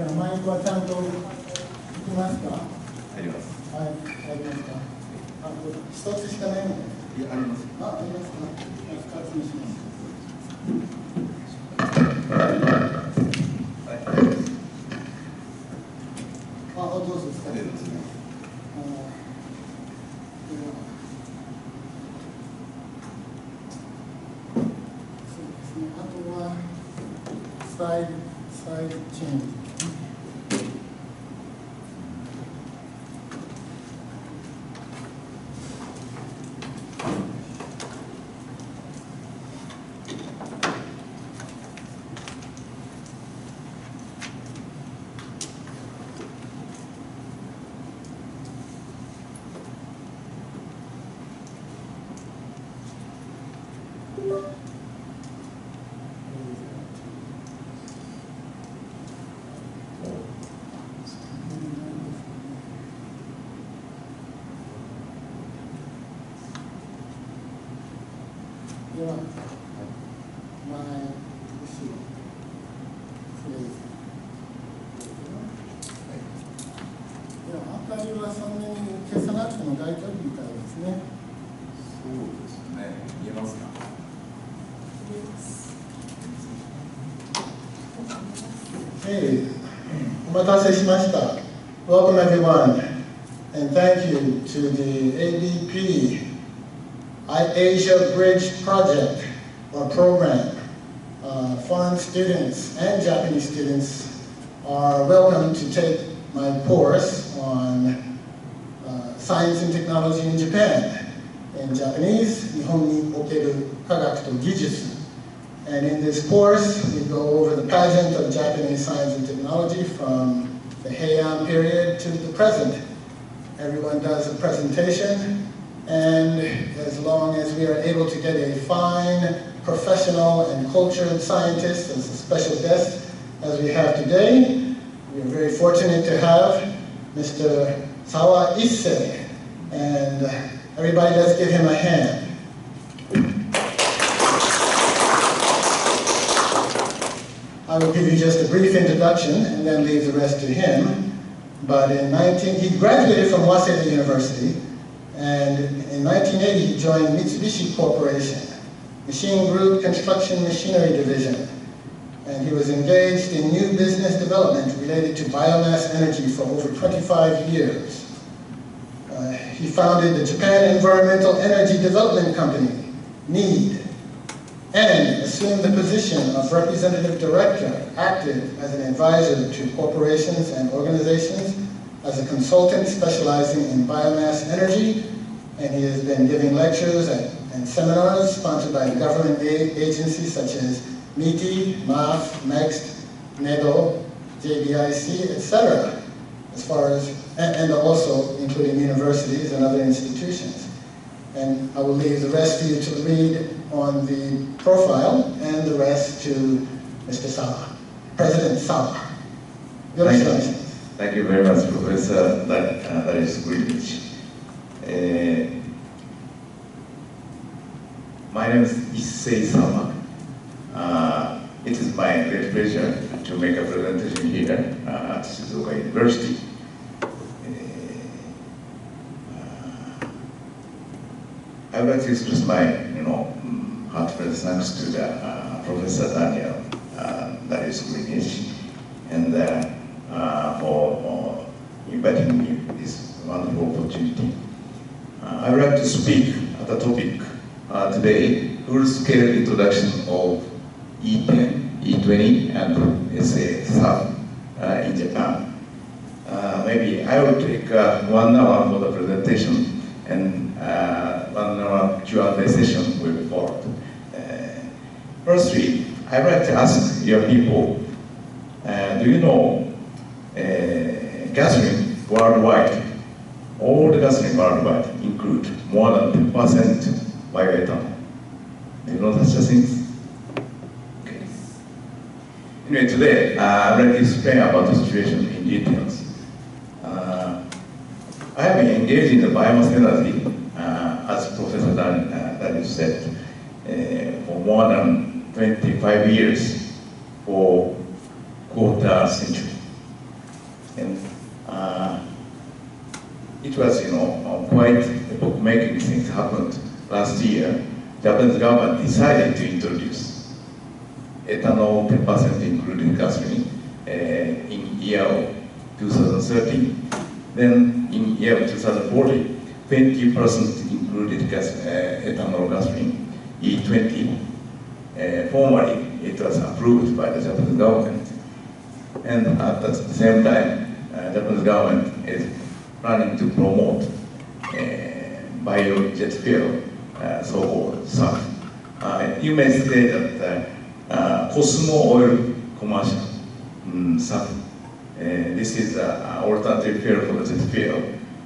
のマイクはちゃんといきますか？入ります。はい、入りますか？あ、一つしかないの？いや、あります。あ、ありますか？二つにします。はい。あ、どうぞですか？出ますね。あとはサイドチェンジ。では、前、後ろ、フレーズ。では、明かりはそんなに消さなくても大丈夫みたいですね。そうですね。見えますか？Hey, お待たせしました。Welcome everyone, and thank you to the ABP Asia Bridge Project or program. Foreign students and Japanese students are welcome to take my course on science and technology in Japan. In Japanese, 日本における科学と技術. And in this course, we go over the pageant of Japanese science and technology from the Heian period to the present. Everyone does a presentation, and as long as we are able to get a fine, professional, and cultured scientist as a special guest, as we have today, we are very fortunate to have Mr. Sawa Issei. And everybody, let's give him a hand. I will give you just a brief introduction and then leave the rest to him. But he graduated from Waseda University, and in 1980 he joined Mitsubishi Corporation, Machine Group Construction Machinery Division, and he was engaged in new business development related to biomass energy for over 25 years. He founded the Japan Environmental Energy Development Company, NEED, and assumed the position of representative director, acted as an advisor to corporations and organizations, as a consultant specializing in biomass energy, and he has been giving lectures and seminars sponsored by government agencies such as MITI, MAF, MEXT, NEDO, JBIC, etc., and also including universities and other institutions. And I will leave the rest for you to read on the profile, and the rest to Mr. Sawa, President Sawa. Thank you very much, Professor. That is great. My name is Issei Sawa. It is my great pleasure to make a presentation here at Shizuoka University. I would like to express my, heartfelt thanks to the Professor Daniel, that is Greenwich, and for inviting me to this wonderful opportunity. I would like to speak at the topic today, full-scale introduction of E10, E20, and Issei Sawa in Japan. Maybe I will take 1 hour for the presentation, and 1 hour Q&A session will follow. Firstly, I'd like to ask your people, do you know gasoline worldwide, all the gasoline worldwide include more than 10% bioethanol? Do you know such a thing? Okay. Anyway, today I'd like to explain about the situation in details. I have been engaged in the biomass energy, as Professor Daniel said, for more than 25 years, for quarter century. And it was, quite epoch-making things happened last year. Japanese government decided to introduce ethanol 10% included gasoline in year of 2013. Then in year of 2040, 20% included ethanol gasoline, E20. Formally, it was approved by the Japanese government. And at the same time, Japanese government is planning to promote biojet fuel, so-called SAF. You may say that Cosmo oil commercial, SAF. This is an alternative fuel for the jet fuel.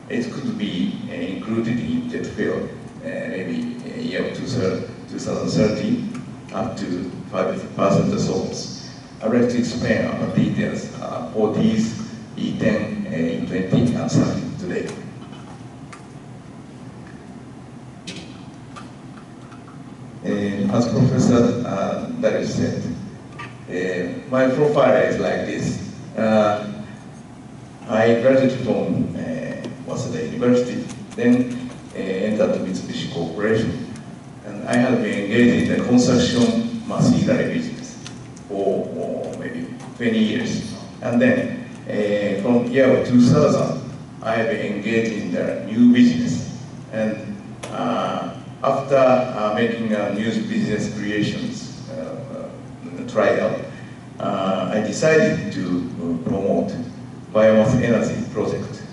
It could be included in jet fuel, maybe year of 2030, up to 5% or so. I'd like to explain about details for these E10, E20, and SAF today. As Professor Darius said, my profile is like this. I graduated from Waseda University, then entered Mitsubishi Corporation, and I have been engaged in the construction machinery business for maybe 20 years. And then from year 2000, I have been engaged in the new business. And after making new business creations trial, I decided to promote biomass energy project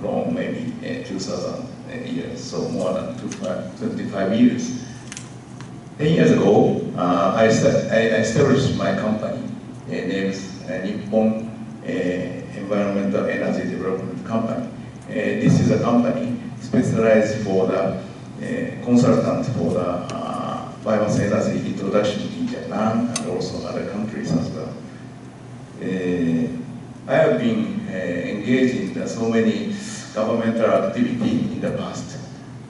from maybe 2000 years, so more than 25 years. 10 years ago, I established my company, named Nippon Environmental Energy Development Company. This is a company specialized for the consultant for the biomass energy introduction in Japan and also other countries as well. I have been engaged in so many governmental activity in the past.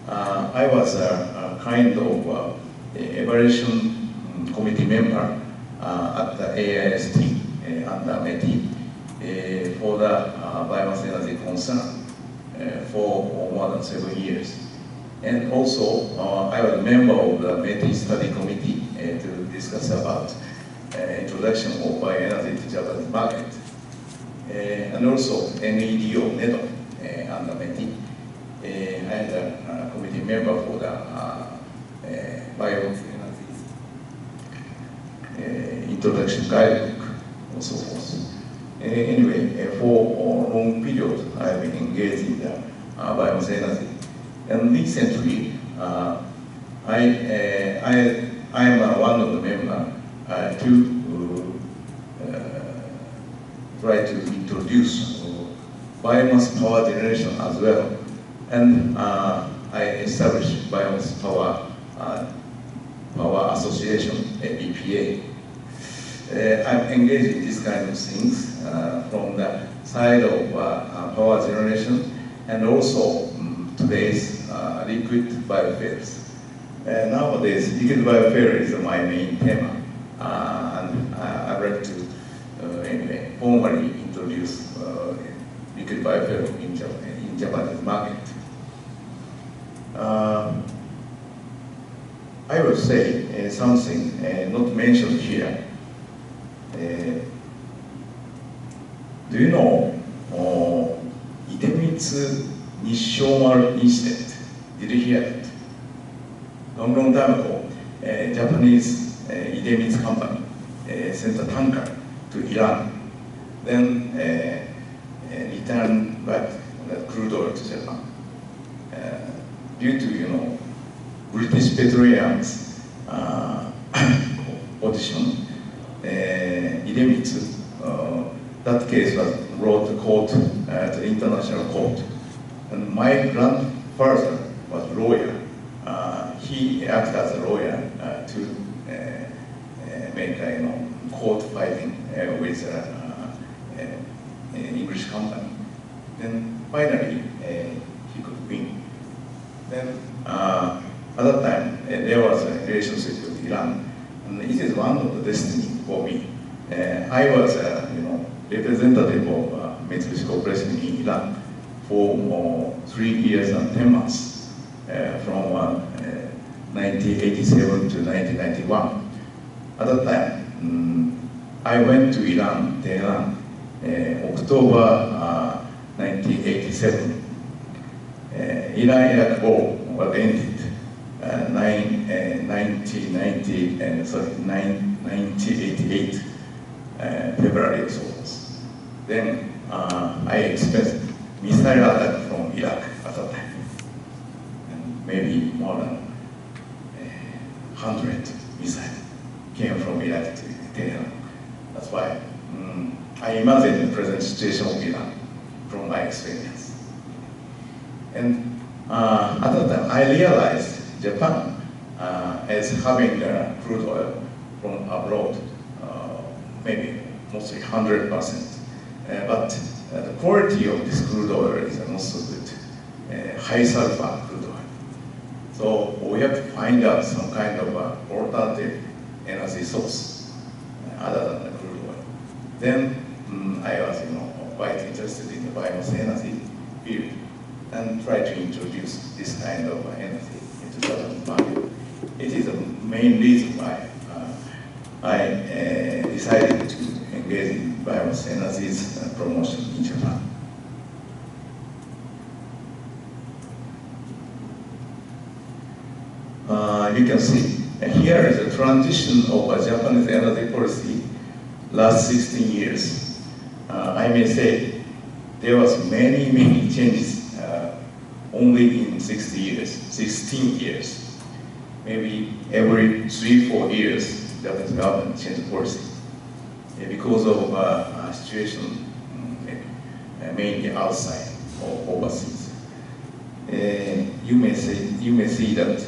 I was a kind of evaluation committee member at the AIST under METI for the biomass energy concern for more than 7 years. And also, I was a member of the METI study committee to discuss about introduction of bioenergy to Japanese market. And also, NEDO, NEDO, under METI. I had a committee member for the bioenergy introduction guidebook, and so forth. Anyway, for a long period, I have been engaged in the biomass energy. And recently, I am one of the members to try to introduce biomass power generation as well. And I established Biomass Power Association, BPA. I'm engaged in this kind of things from the side of power generation and also today's liquid biofuels. Nowadays, liquid biofuel is my main theme, and I'd like to anyway, formally introduce liquid biofuel in Japanese market. I will say something not mentioned here. Do you know Idemitsu Nisshomaru incident? Did you hear that? Long time ago, Japanese Idemitsu company sent a tanker to Iran, then returned back that crude oil to Japan. Due to British Petroleum's position, Idemitsu, that case was brought to court, to international court. And my grandfather was a lawyer. He acted as a lawyer to make a court fighting with an English company. Then finally, he could win. Then at that time, there was a relationship with Iran, and it is one of the destiny for me. I was, representative of Mitsubishi Corporation in Iran for 3 years and 10 months, from 1987 to 1991. At that time, I went to Iran, Tehran, October 1987. Iran-Iraq War was ended 1988, February or so. Then I experienced missile attack from Iraq at that time, and maybe more than 100 missiles came from Iraq to Tehran. That's why I imagine the present situation of Iran from my experience. And at that time, I realized Japan as having crude oil from abroad, maybe mostly 100%. But the quality of this crude oil is not so good, high sulfur crude oil. So we have to find out some kind of alternative energy source other than the crude oil. Then I was, quite interested in the biomass energy field and tried to introduce this kind of energy in 2005. It is the main reason why I decided to engage in biomass energies promotion in Japan. You can see here is a transition of a Japanese energy policy last 16 years. I may say there was many changes only in 16 years. Maybe every 3-4 years, Japanese government changed policy because of situation mainly outside or overseas. You may see that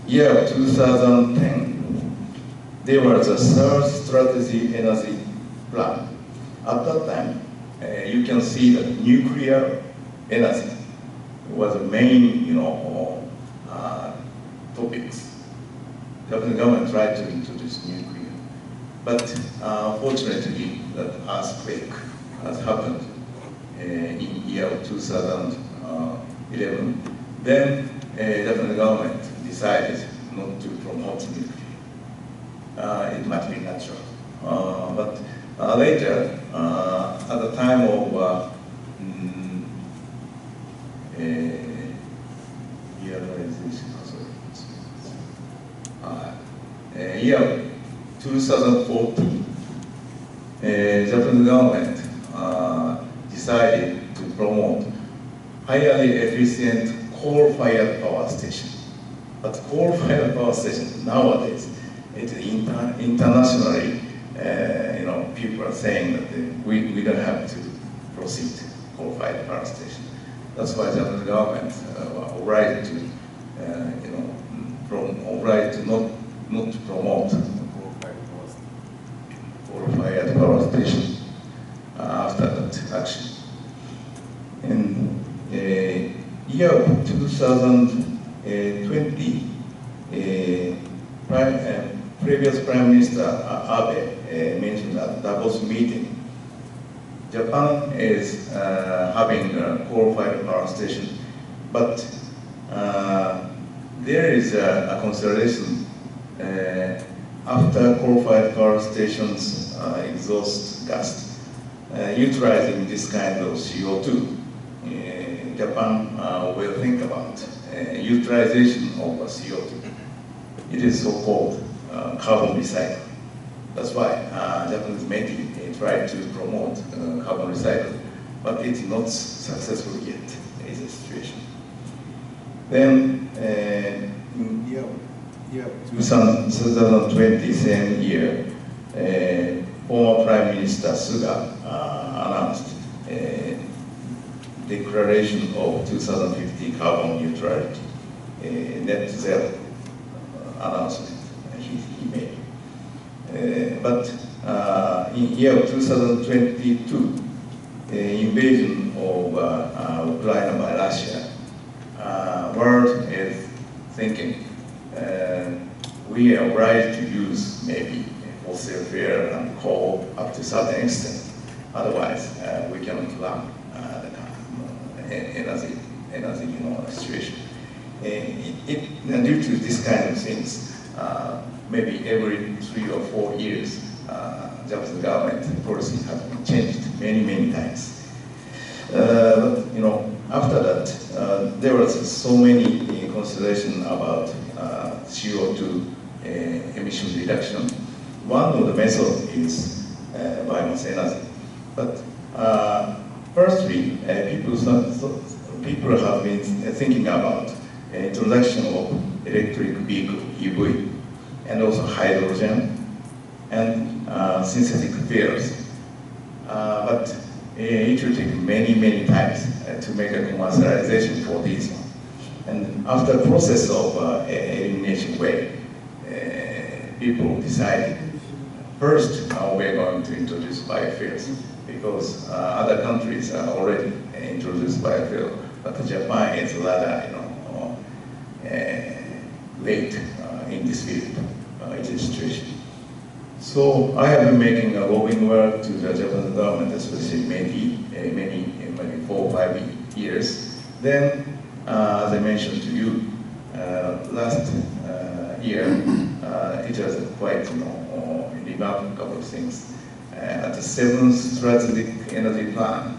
year 2010 there was a third strategy energy plan. At that time, you can see that nuclear energy was the main, topics. The Japanese government tried to introduce nuclear, but fortunately, that earthquake has happened in year 2011. Then the Japanese government decided not to promote nuclear. It might be natural, but later, at the time of year 2014, Japanese government decided to promote highly efficient coal-fired power station. But coal-fired power station nowadays, it is internationally, people are saying that we don't have to proceed coal-fired power station. That's why the Japanese government obliged to, not to promote coal-fired power station after that action. In year 2020, previous Prime Minister Abe mentioned at Davos meeting, Japan is having a coal-fired power station, but there is a consideration after coal-fired power stations exhaust gas, utilizing this kind of CO2. Japan will think about utilization of CO2. It is so-called carbon recycle. That's why Japanese maybe try to promote carbon recycle, but it's not successful yet, is the situation. Then in year 2020, same year, former Prime Minister Suga announced declaration of 2050 carbon neutrality, net zero announcement he made. But in year 2022, invasion of Ukraine by Russia, world is thinking we are right to use maybe fossil fuel and coal up to a certain extent. Otherwise, we cannot run the energy situation. Due to this kind of things, maybe every 3 or 4 years, Japanese government policy has been changed many times. After that, there was so many consideration about CO2 emission reduction. One of the methods is biomass energy. But firstly, people have been thinking about introduction of electric vehicle, EV, and also hydrogen and synthetic fuels. But it will take many times to make a commercialization for these. And after the process of elimination way, people decided first we're going to introduce biofuels because other countries are already introduced biofuel, but Japan is rather late in this field, in this situation. So I have been making a lobbying work to the Japanese government, especially maybe 4 or 5 years. Then, as I mentioned to you, last year, it was quite remarkable things. At the 7th Strategic Energy Plan,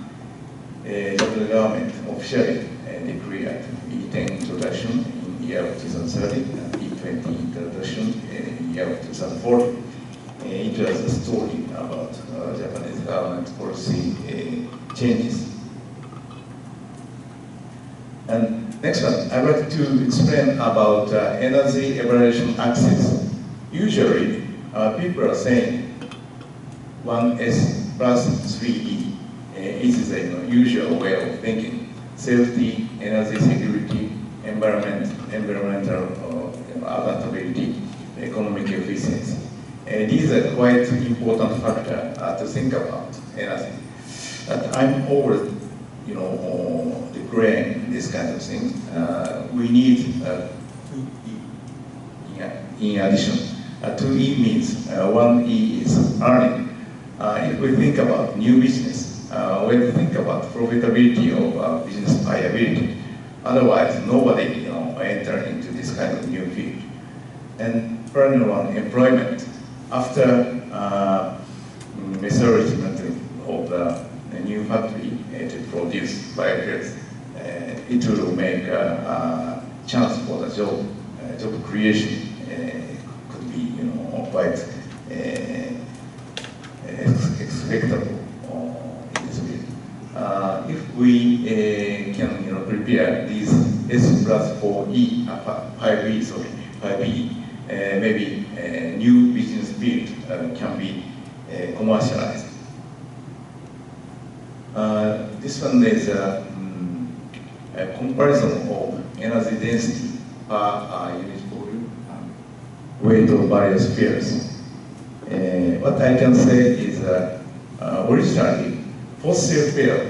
the Japanese government officially declared E10 introduction in the year of 2030 and E20 introduction in the year of 2040. It was a story about Japanese government policy changes. And next one, I'd like to explain about energy evaluation access. Usually, people are saying 1S plus 3E. It is a usual way of thinking. Safety, energy security, environmental adaptability, economic efficiency. These are quite important factors to think about energy. But I'm always, declaring this kind of thing. We need 2E in addition. 2E means 1E is earning. If we think about new business, when we think about profitability of business viability, otherwise nobody enter into this kind of new field. And further on, employment. After establishment of the new factory to produce biofuels, it will make a chance for the job creation could be quite expectable in this field. If we can prepare these S plus 4E, 5E, maybe a new business field can be commercialized. This one is a comparison of energy density per unit volume and weight of various fuels. What I can say is originally fossil fuel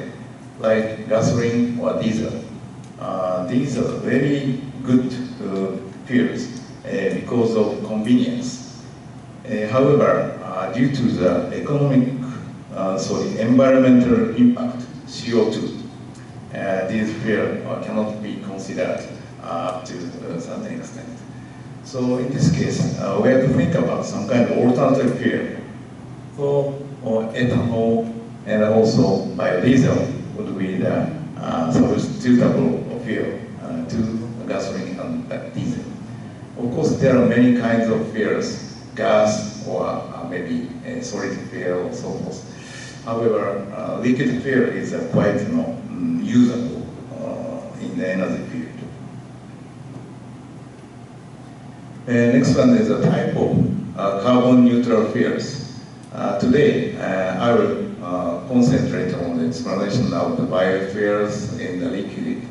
like gasoline or diesel, these are very good fuels because of convenience. However, due to the environmental impact, CO2, these fuels cannot be considered up to a certain extent. So in this case, we have to think about some kind of alternative fuel. So ethanol and also biodiesel would be the substitutable fuel to gasoline and diesel. Of course, there are many kinds of fuels, gas or maybe solid fuel or so forth. However, liquid fuel is quite usable in the energy field. Next one is a type of carbon neutral fuels. Today, I will concentrate on the explanation of the biofuels in the liquid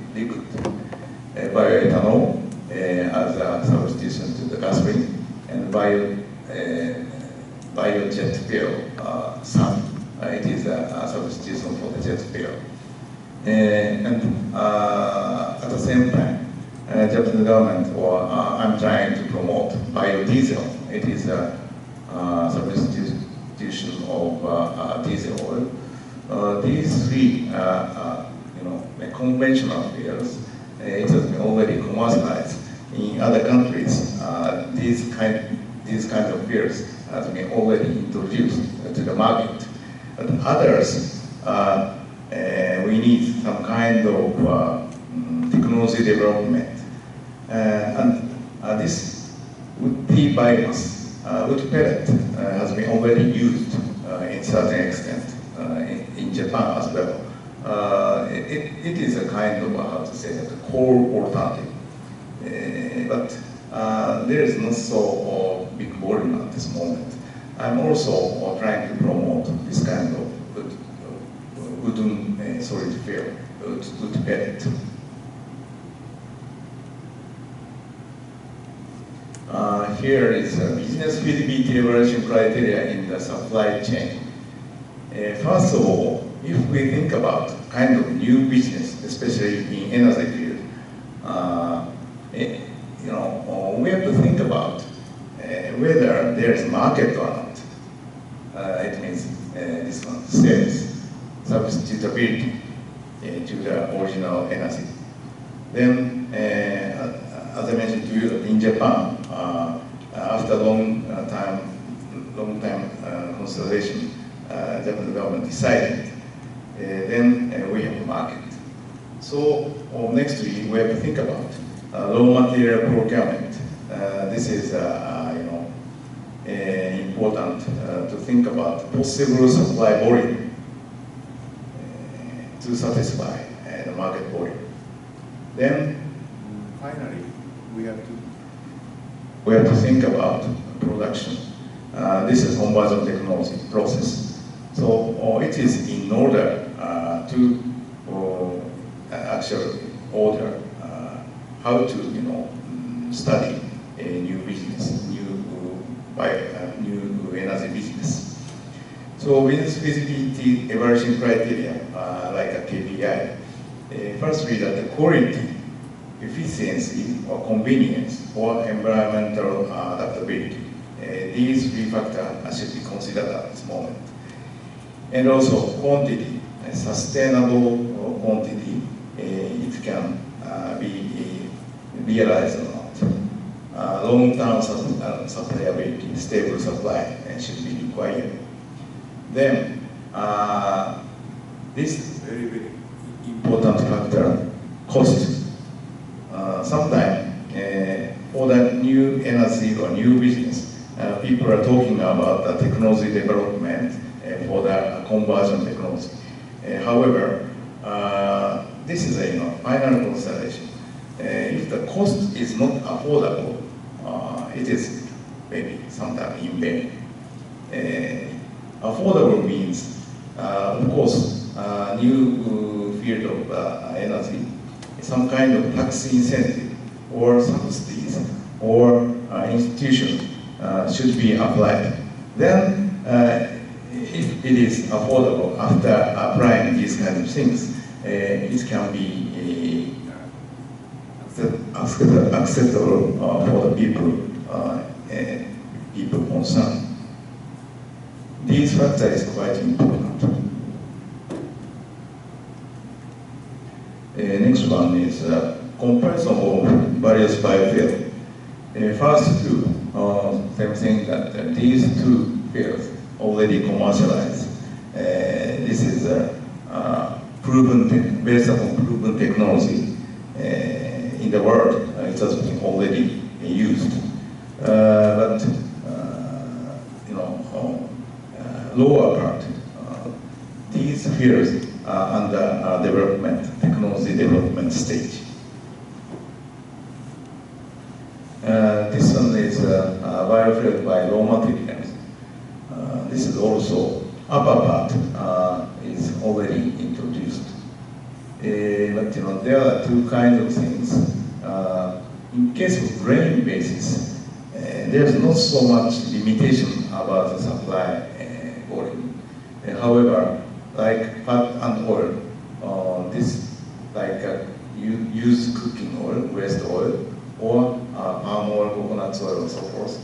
bioethanol as a substitution to the gasoline, and biojet fuel, SAF. It is a substitution for the jet fuel. And at the same time, Japanese government, or I'm trying to promote biodiesel. It is a substitution of diesel oil. these three, conventional fields, it has been already commercialized in other countries. These kind of fields has been already introduced to the market. But others, we need some kind of technology development. And this wood biomass, wood pellet has been already used in certain extent in Japan as well. It is a kind of, how to say, a core alternative. But there is not so big volume at this moment. I'm also trying to promote this kind of wooden solid fuel, wood pellet. Here is a business feasibility evaluation criteria in the supply chain. First of all, if we think about kind of new business, especially in energy field, we have to think about whether there is market or not. It means this one, sales, substitutability to the original energy. Then, as I mentioned to you, in Japan, after long time consideration, Japanese government decided. Then we have a market. So nextly, we have to think about raw material procurement. This is important to think about possible supply volume to satisfy the market volume. Then Finally, we have to think about production. This is conversion technology process. So it is in order to actually order how to study a new business, new energy business. So business feasibility evaluation criteria, like a KPI, firstly that the quality, efficiency, or convenience, or environmental adaptability. These three factors should be considered at this moment. And also quantity, sustainable quantity, it can be realized or not. Long-term supplyability, stable supply should be required. Then, this very, very important factor, cost. Sometimes, for the new energy or new business, people are talking about the technology development for the conversion technology. However, this is a final consideration. If the cost is not affordable, it is maybe sometimes in vain. Affordable means, of course, new field of energy, some kind of tax incentive or subsidies or institution should be applied. Then, if it is affordable after applying these kinds of things, it can be acceptable for the people concerned. These factors is quite important. Next one is comparison of various biofuels. First two, same thing that these two fields already commercialized. This is proven, based upon proven technology in the world. It has been already used, but lower part, these fields are under development, technology development stage. This one is biofuel by raw materials. This is also upper part is already introduced. But there are two kinds of things. In case of grain basis, there's not so much limitation about the supply volume. However, like fat and oil, this like used cooking oil, waste oil, or palm oil, coconut oil, and so forth.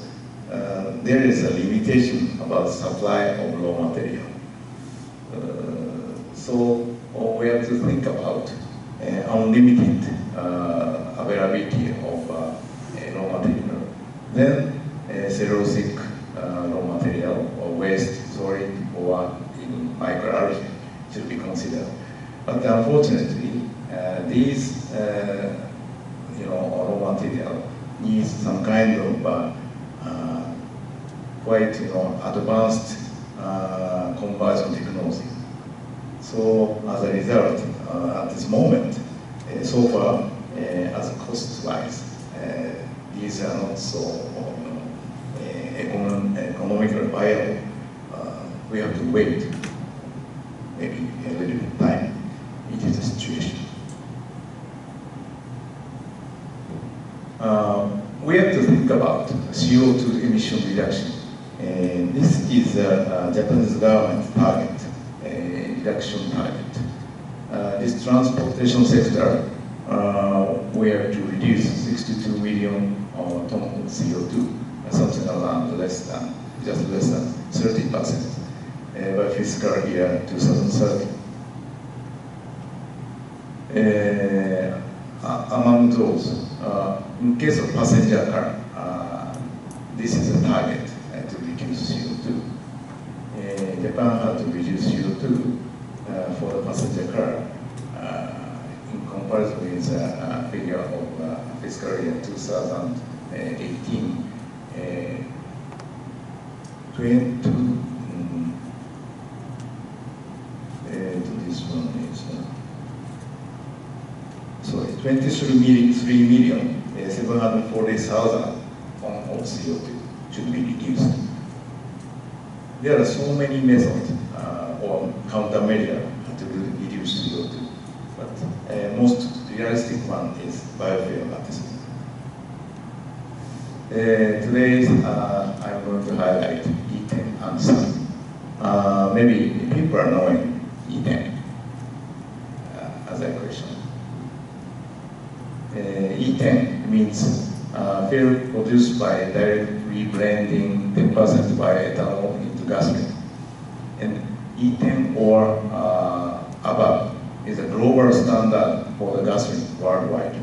There is a limitation about supply of raw material. So we have to think about unlimited availability of raw material. Then cellulosic raw material or waste, solid, or even microalgae should be considered. But unfortunately, these raw material needs some kind of quite advanced conversion technology. So as a result, at this moment, so far, as cost-wise, these are not so economically viable. We have to wait maybe a little bit of time. It is a situation. We have to think about CO2 emission reduction. This is a Japanese government target, reduction target. This transportation sector, we have to reduce 62 million tons of CO2, something around just less than 30% by fiscal year 2030. Among those, in case of passenger car, this is a target to reduce CO2. Japan had to reduce CO2 for the passenger car in comparison with the figure of fiscal year 2018. This one is 23 million 740,000 tons of CO2 should be reduced. There are so many methods or countermeasures to reduce CO2, but most realistic one is biofuel at this moment. Today, I'm going to highlight E10 and SAF. Maybe people are knowing E10 as a question. E10 means fuel produced by directly blending 10% bioethanol into gasoline. And E10 or above is a global standard for the gasoline worldwide.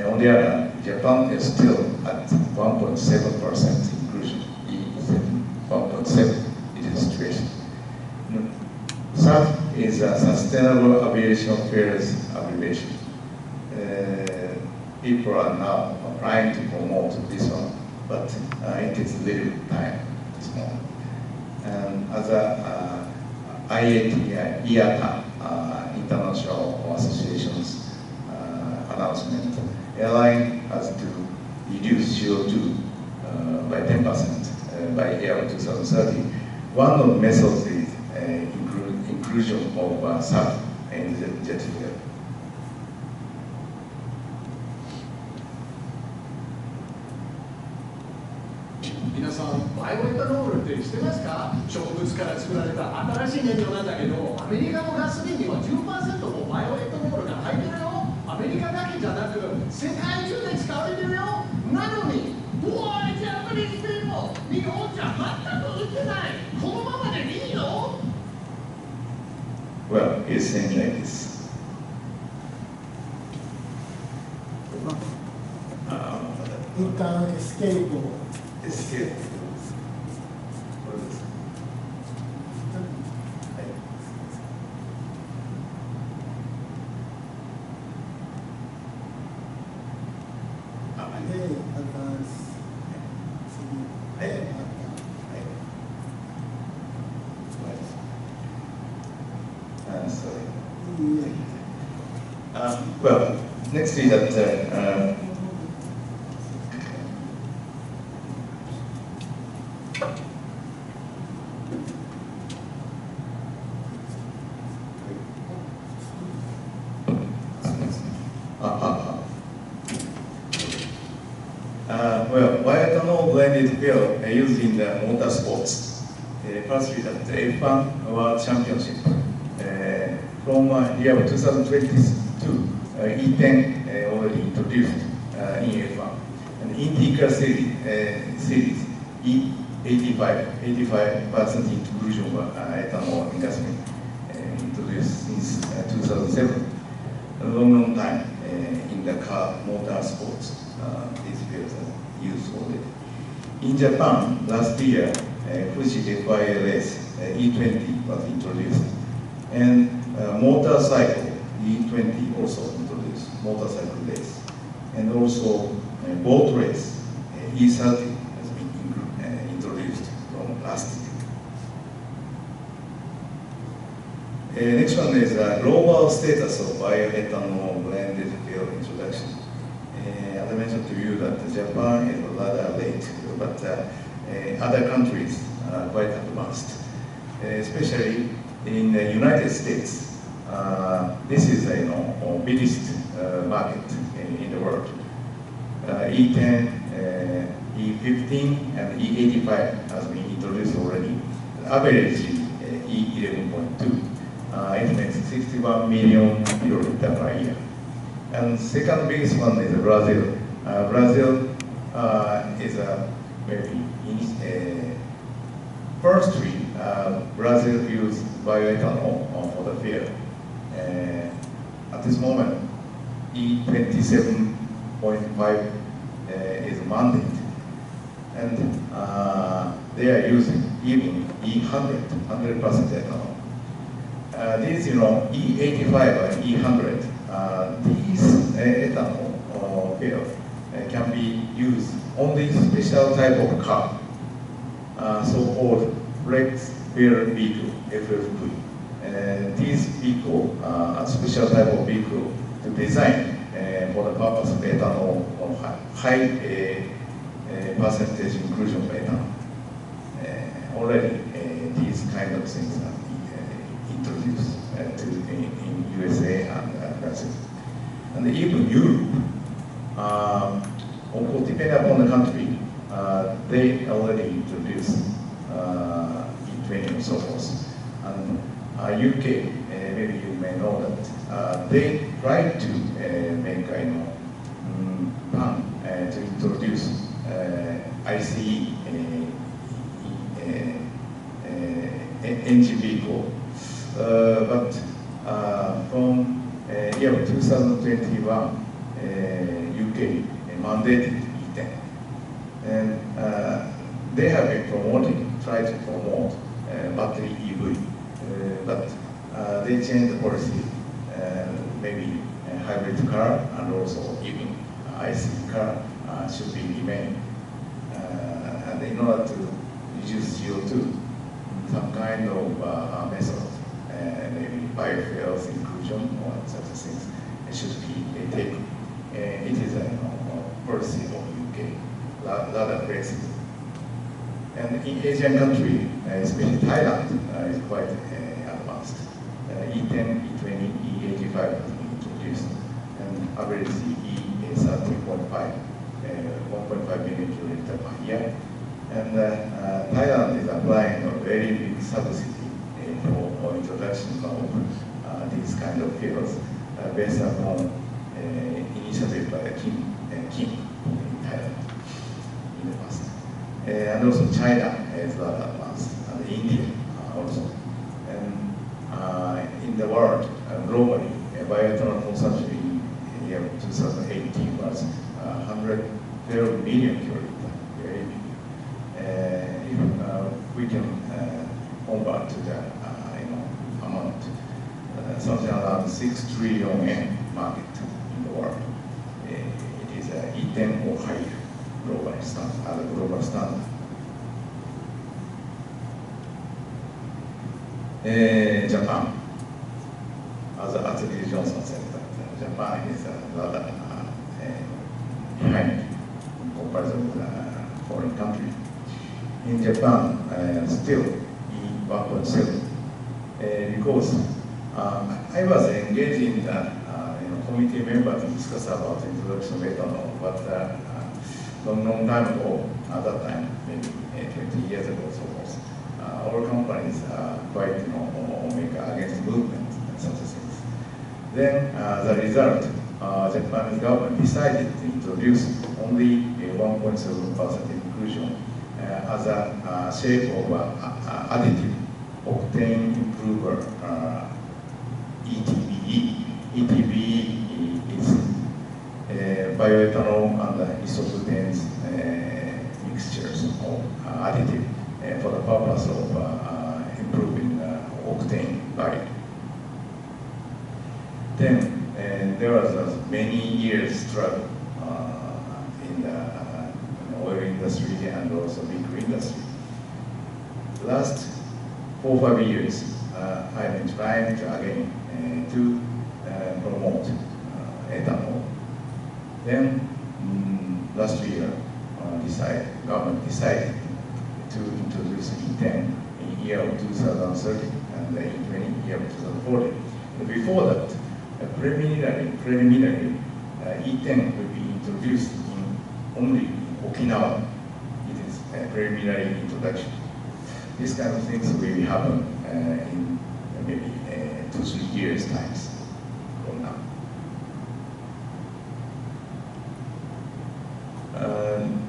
On the other hand, Japan is still at 1.7% inclusion. E7, 1.7 is the situation. SAF is a sustainable aviation fuels abbreviation. People are now trying to promote this one, but it takes a little time at this moment. And as a IATA, International Association's announcement, airline has to reduce CO2 by 10% by year 2030. One of the methods is inclusion of SAF in the jet fuel. 皆さん、バイオエタノールって知ってますか？植物から作られた新しい燃料なんだけど、アメリカのガソリンには 10% もバイオエタノールが入ってるよ。アメリカだけじゃなく、世界中で使われてるよ。なのに、Boy, Japanese people! 日本じゃ全く売ってない。このままでいいの？ Well, it's saying like this. Escape. Escape. Well, next is that well, bioethanol blended fuel used in the motorsports. Firstly, that the F1 World Championship. From year 2022, E10 already introduced in F1. And IndyCar series E85% inclusion of ethanol in gasoline. introduced since 2007. A long time in the car motor sports. These fields are used already. In Japan, last year, Fuji FILS E20 was introduced, and motorcycle E20 also introduced, motorcycle race, and also boat race E30 has been introduced from last year. Next one is global status of bioethanol blended fuel introduction. As I mentioned to you that Japan is rather late, but other countries are quite advanced, especially in the United States. This is the biggest market in the world. E10, E15, and E85 has been introduced already. Average E11.2. It makes 61 million euro per year. And second biggest one is Brazil. Brazil is maybe firstly, Brazil used bioethanol for the fuel. At this moment, E27.5 is mandated, and they are using even E100, 100% ethanol. These, E85 and E100, these ethanol fuel can be used only special type of car, so-called flex fuel vehicle, FFV. These vehicle are special type of vehicle to design for the purpose of ethanol on high percentage inclusion of ethanol. Already, these kind of things are introduced in USA and Brazil. And even Europe, of course, depending upon the country, they already introduced E20 and so forth. And UK, maybe you may know that they tried to make a plan to introduce ICE engine vehicle, but from year 2021, UK mandated E10, and they have been try to promote battery EV, but they changed the policy, maybe a hybrid car and also even ICE car should be remain. And in order to reduce CO2, some kind of method, maybe biofuels inclusion or such things, should be taken. It is a policy of UK, rather flexible. And in Asian country, especially Thailand, is quite advanced. E10, E20, E85 has been introduced, and average E13.5, 1.5 million kiloliter per year. And Thailand is applying a very big subsidy for introduction of these kind of fuels based upon initiative by Kim in Thailand in the past. And also China is rather advanced, and India also. And in the world, globally, bioethanol consumption in year 2018 was 112 million kiloliter, very big. If we can convert to the amount, something around 6 trillion yen market in the world. It is E10 or higher global standard. Japan, as Atsugi Johnson said, that Japan is rather behind in comparison with foreign country. In Japan, still E1.7, because I was engaged in the committee member to discuss about the introduction of ethanol, but long time ago, at that time, maybe 20 years ago, so forth, our companies are quite, make against movement and such things. Then, the result, Japanese government decided to introduce only a 1.7% inclusion as a shape of additive octane improver ETBE. ETBE is bioethanol and isobutanane mixtures of additive for the purpose of improving octane value. Then there was a many years struggle in the oil industry and also vehicle industry. Last 4 or 5 years, I've been trying to again to promote ethanol. Then last year, government decided to introduce E10 in year of 2030 and E20 year of 2040. And before that, preliminary E10 will be introduced in only Okinawa. It is a preliminary introduction. These kind of things will happen in maybe 2-3 years times from now.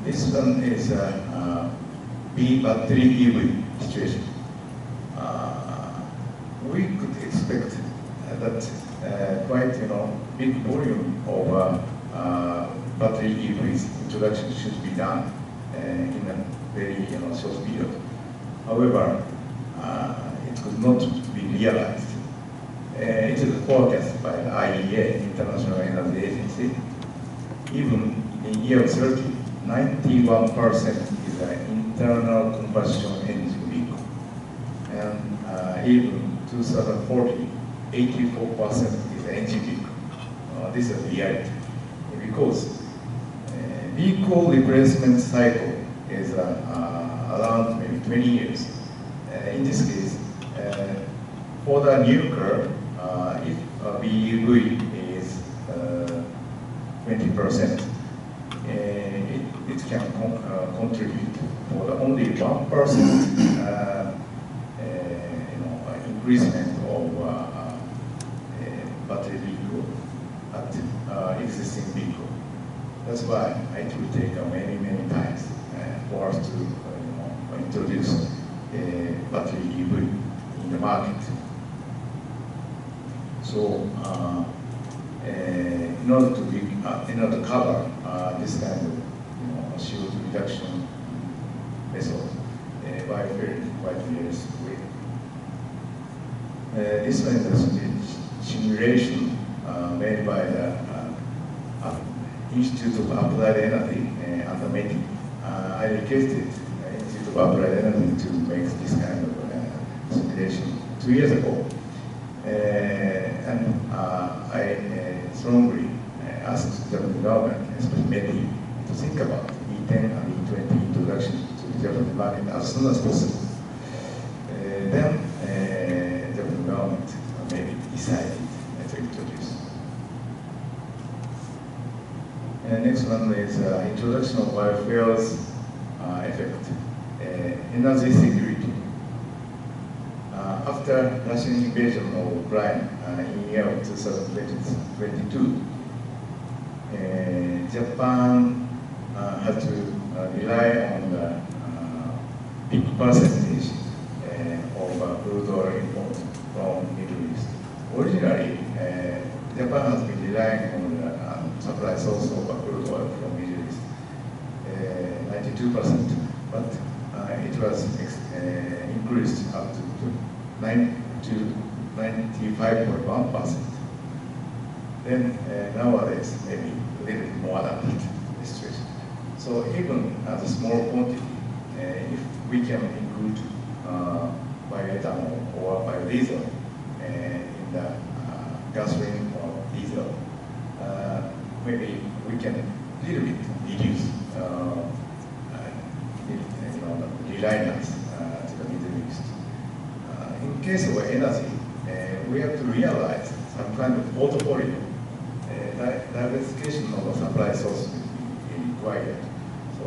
This one is battery EV situation. We could expect that quite big volume of battery EVs introduction should be done in a very short period. However, it could not be realized. It is forecast by the IEA, International Energy Agency. Even in year 30, 91% is an internal combustion engine vehicle. And even 2040, 84% is an engine vehicle. This is reality. Because vehicle replacement cycle is around maybe 20 years. In this case, for the new car, if a BEV is 20%, it can contribute for the only 1% increasement of battery vehicle at existing vehicle. That's why it will take many times for us to introduce a battery EV in the market. So, in order to cover this kind of CO2 reduction method, biofuel is quite various way. This one is a simulation made by the Institute of Applied Energy and the METI. I requested the Institute of Applied Energy to make this kind of simulation 2 years ago. And I strongly asked the government, especially METI, to think about E10 and E20 introduction to the Japanese market as soon as possible. Then the Japanese government maybe decided to introduce. Next one is introduction of biofuels effect, energy security. After Russian invasion of Ukraine in year of 2022, Japan had to rely on the big percentage of crude oil import from Middle East. Originally, Japan has been relying on the supply source of crude oil from Middle East, 92%, but it was increased up to 95.1%. Then nowadays, maybe a little bit more than that situation. So even at a small quantity, if we can include bioethanol or biodiesel in the gasoline or diesel, maybe we can a little bit reduce the reliance to the Middle East. In case of energy, we have to realize some kind of portfolio. Diversification of the supply source will be required. So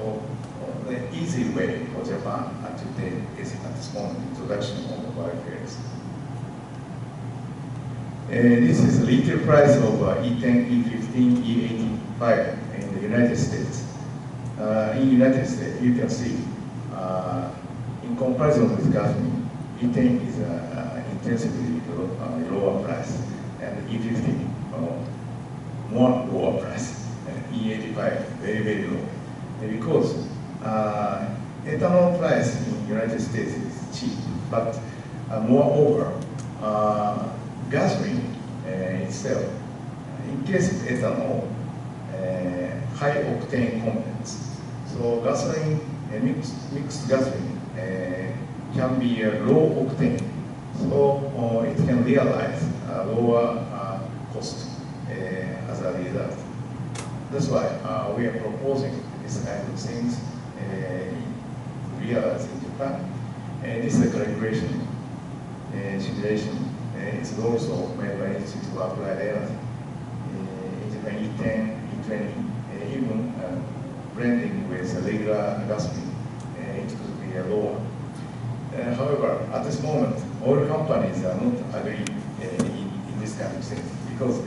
the easy way for Japan to take is at this moment introduction of the biofuels. This is the retail price of E10, E15, E85 in the United States. In the United States, you can see, in comparison with gasoline, E10 is intensively lower price. and E50 more lower price, and E85 very, very low. Because ethanol price in United States is cheap, but moreover, gasoline itself, in case of ethanol, high octane contents. So gasoline, mixed gasoline can be a low octane, so it can realize a lower cost as a result. That's why we are proposing this kind of things realized in Japan. This is a calculation simulation. It's also made by Institute of Applied Energy. In Japan, E10, E20, even blending with regular gasoline, it could be lower. However, at this moment, oil companies are not agreeing in this kind of thing because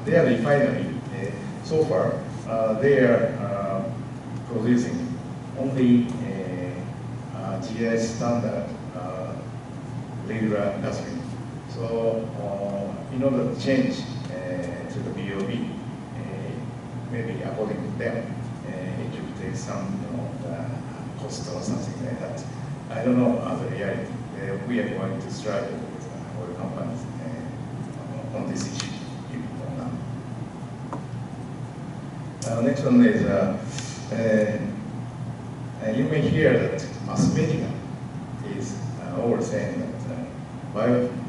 their refinery, so far, they are producing only GS standard regular gasoline. So, in order to change to the BOB, maybe according to them, it should take some cost or something like that. I don't know other reality. We are going to struggle with oil companies on this issue. Next one is, you may hear that mass media is always saying that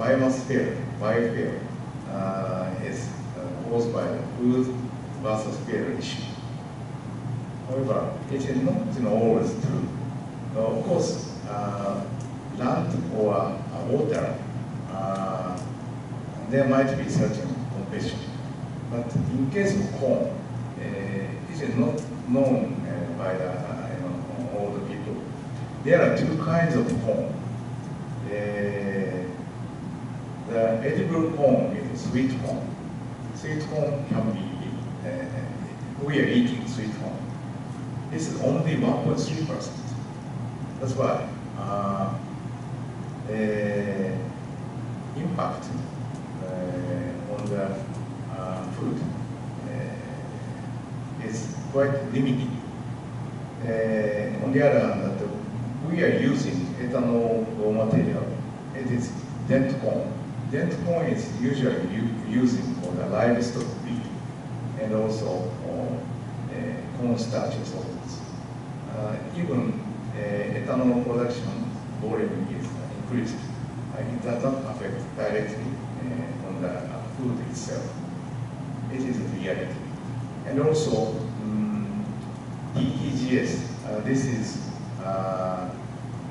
biofuel is caused by the food versus fuel issue. However, it is not always true. Of course, land or water, there might be certain competition. But in case of corn, it is not known by all the people. There are two kinds of corn. The edible corn is sweet corn. Sweet corn can be we are eating sweet corn. This is only 1.3%. That's why impact on the food is quite limited. On the other hand, we are using ethanol raw material. It is dent corn. Dent corn is usually using for the livestock feed and also corn starch and so on. Even ethanol production volume is increased. It does not affect directly on the food itself. It is a reality. And also, DEGS, this is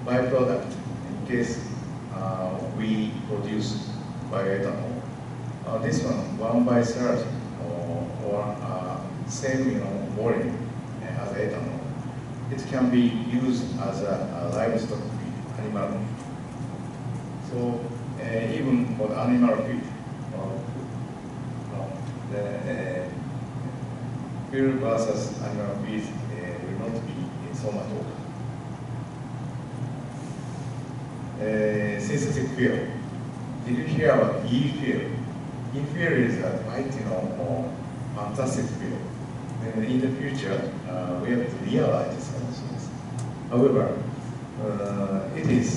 byproduct in case we produce bioethanol. This one 1/30 or same volume as ethanol. It can be used as a livestock feed, animal feed. So even for the animal feed, the fuel versus animal feed will not be so much over. Synthetic fuel. Did you hear about E-fuel? E-fuel is a quite fantastic fuel. In the future, we have to realize this kind of things. However, it is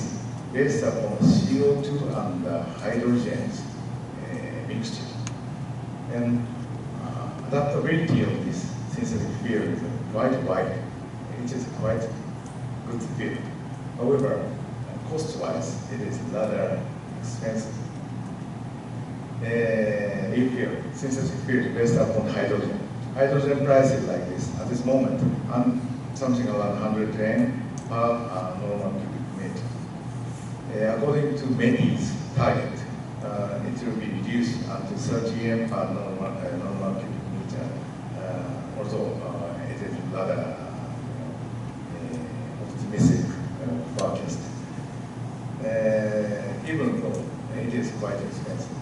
based upon CO2 and hydrogen mixture. And adaptability of this synthetic fuel is quite wide. It is quite good fuel. However, cost-wise, it is rather expensive. E-fuel, synthetic fuel based upon hydrogen. Hydrogen price is like this at this moment, and something around 100 yen per normal cubic meter. According to METI's target, it will be reduced to 30 yen per normal cubic meter. Although it is rather optimistic forecast. Even though it is quite expensive.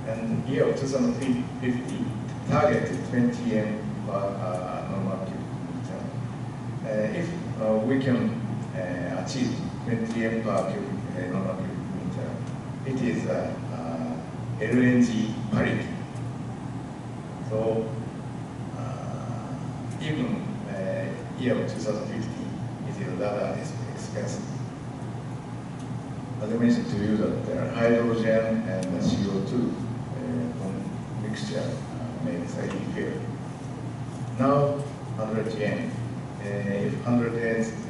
And year 2050 targeted 20 yen per normal cubic meter. If we can achieve 20 yen per normal cubic meter, it is LNG parity. So even year of 2050, it is rather expensive. As I mentioned to you that hydrogen and CO2 mixture makes a fuel. Now 100 yen. If 100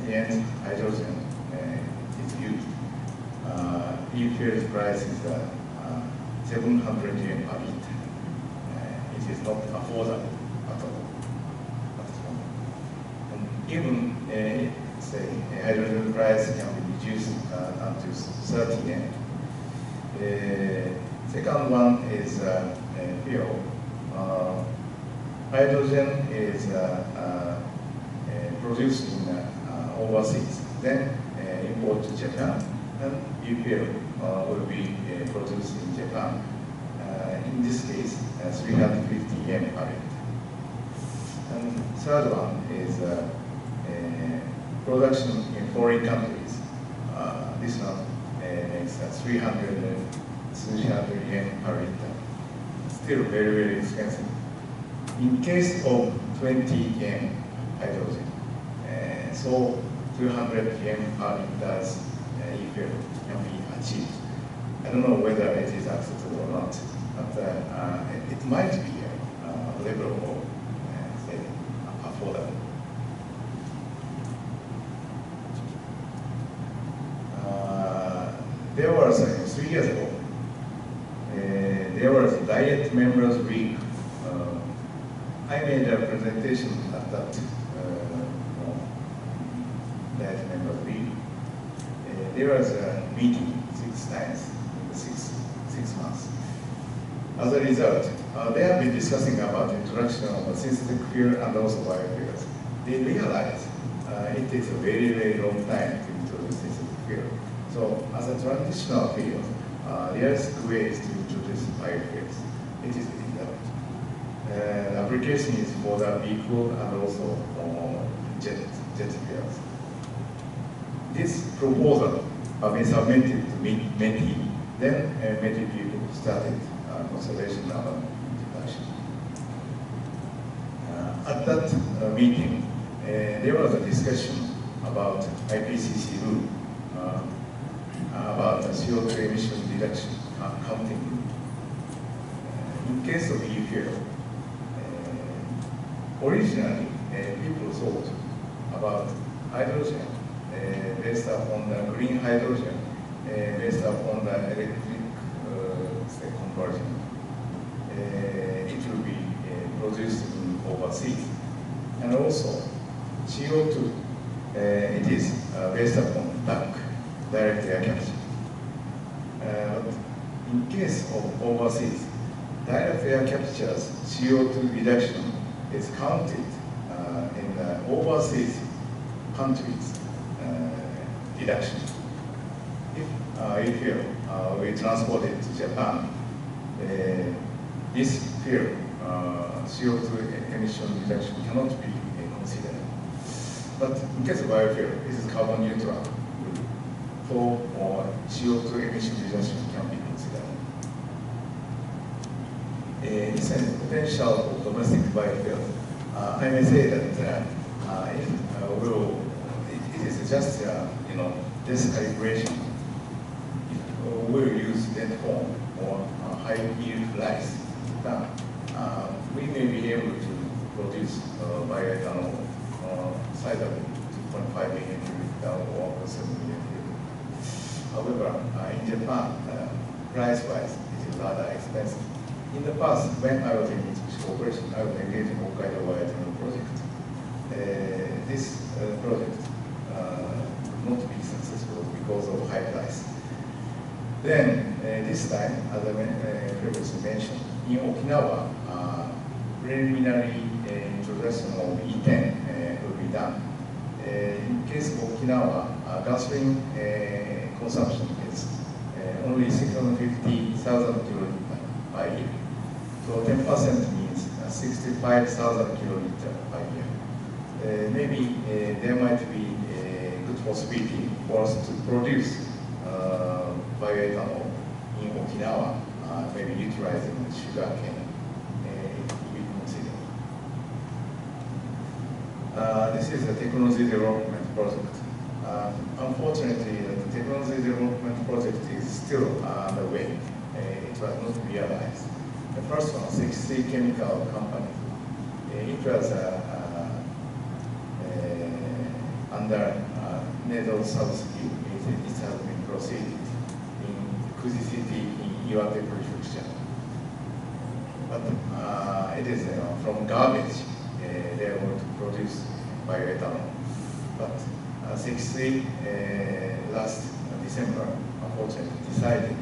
yen hydrogen is used, e-fuel price is 700 yen per liter. It is not affordable at all. And even say hydrogen price can be reduced up to 30 yen. Second one is fuel. Hydrogen is produced in overseas, then import to Japan, and e-fuel will be produced in Japan. In this case, 350 yen per liter. And third one is production in foreign countries. This one makes 300 yen per liter. Still very, very expensive. In case of 20 yen hydrogen, so 200 yen per liter e-fuel can be achieved. I don't know whether it is acceptable or not, but it might be a level of say, affordable. There was 3 years ago, there was a Diet Members Week. I made a presentation at that Diet Members Week. There was a meeting 6 times in the six months. As a result, they have been discussing about the introduction of synthetic fuel and also biofuels. They realized it takes a very, very long time to introduce synthetic fuel. So as a transitional field, there is ways to introduce biofuels. It is developed. The application is for the vehicle and also jet fuels. This proposal has been submitted to METI. Then METI people started consultation about introduction. At that meeting, there was a discussion about IPCC rule, about the CO2 emission reduction counting rule. In case of e-fuel, originally people thought about hydrogen based upon the green hydrogen, based upon the electric say conversion. It will be produced in overseas. And also CO2, it is based upon DAC, direct air capture. In case of overseas, direct air capture's CO2 reduction is counted in the overseas countries' reduction. If fuel we transport it to Japan, this fuel CO2 emission reduction cannot be considered. But in case of biofuel, this is carbon neutral. So CO2 emission reduction can be considered. It's a potential of domestic biofuel. I may say that if it is just this calibration. If we'll use dead corn or high yield rice, then we may be able to produce bioethanol size of 2.5 million cubic or 7 million cubic. However, in Japan, price-wise, it is rather expensive. In the past, when I was in Mitsubishi Corporation, I was engaged in Hokkaido bioethanol project. This project would not be successful because of high price. Then, this time, as I previously mentioned, in Okinawa, preliminary introduction of E10 will be done. In case of Okinawa, gasoline consumption is only 650,000 kiloliter per year. So 10% means 65,000 kiloliter per year. Maybe there might be a good possibility for us to produce bioethanol in Okinawa maybe utilizing sugar cane, we consider. This is a technology development project. Unfortunately, the technology development project is still underway. It was not realized. The first one, Issei Chemical Company, it was under NATO subsidy. It has been proceeded in Kuji City in Iwate Prefecture. But it is from garbage. They are going to produce bioethanol. But Issei last December, unfortunately, decided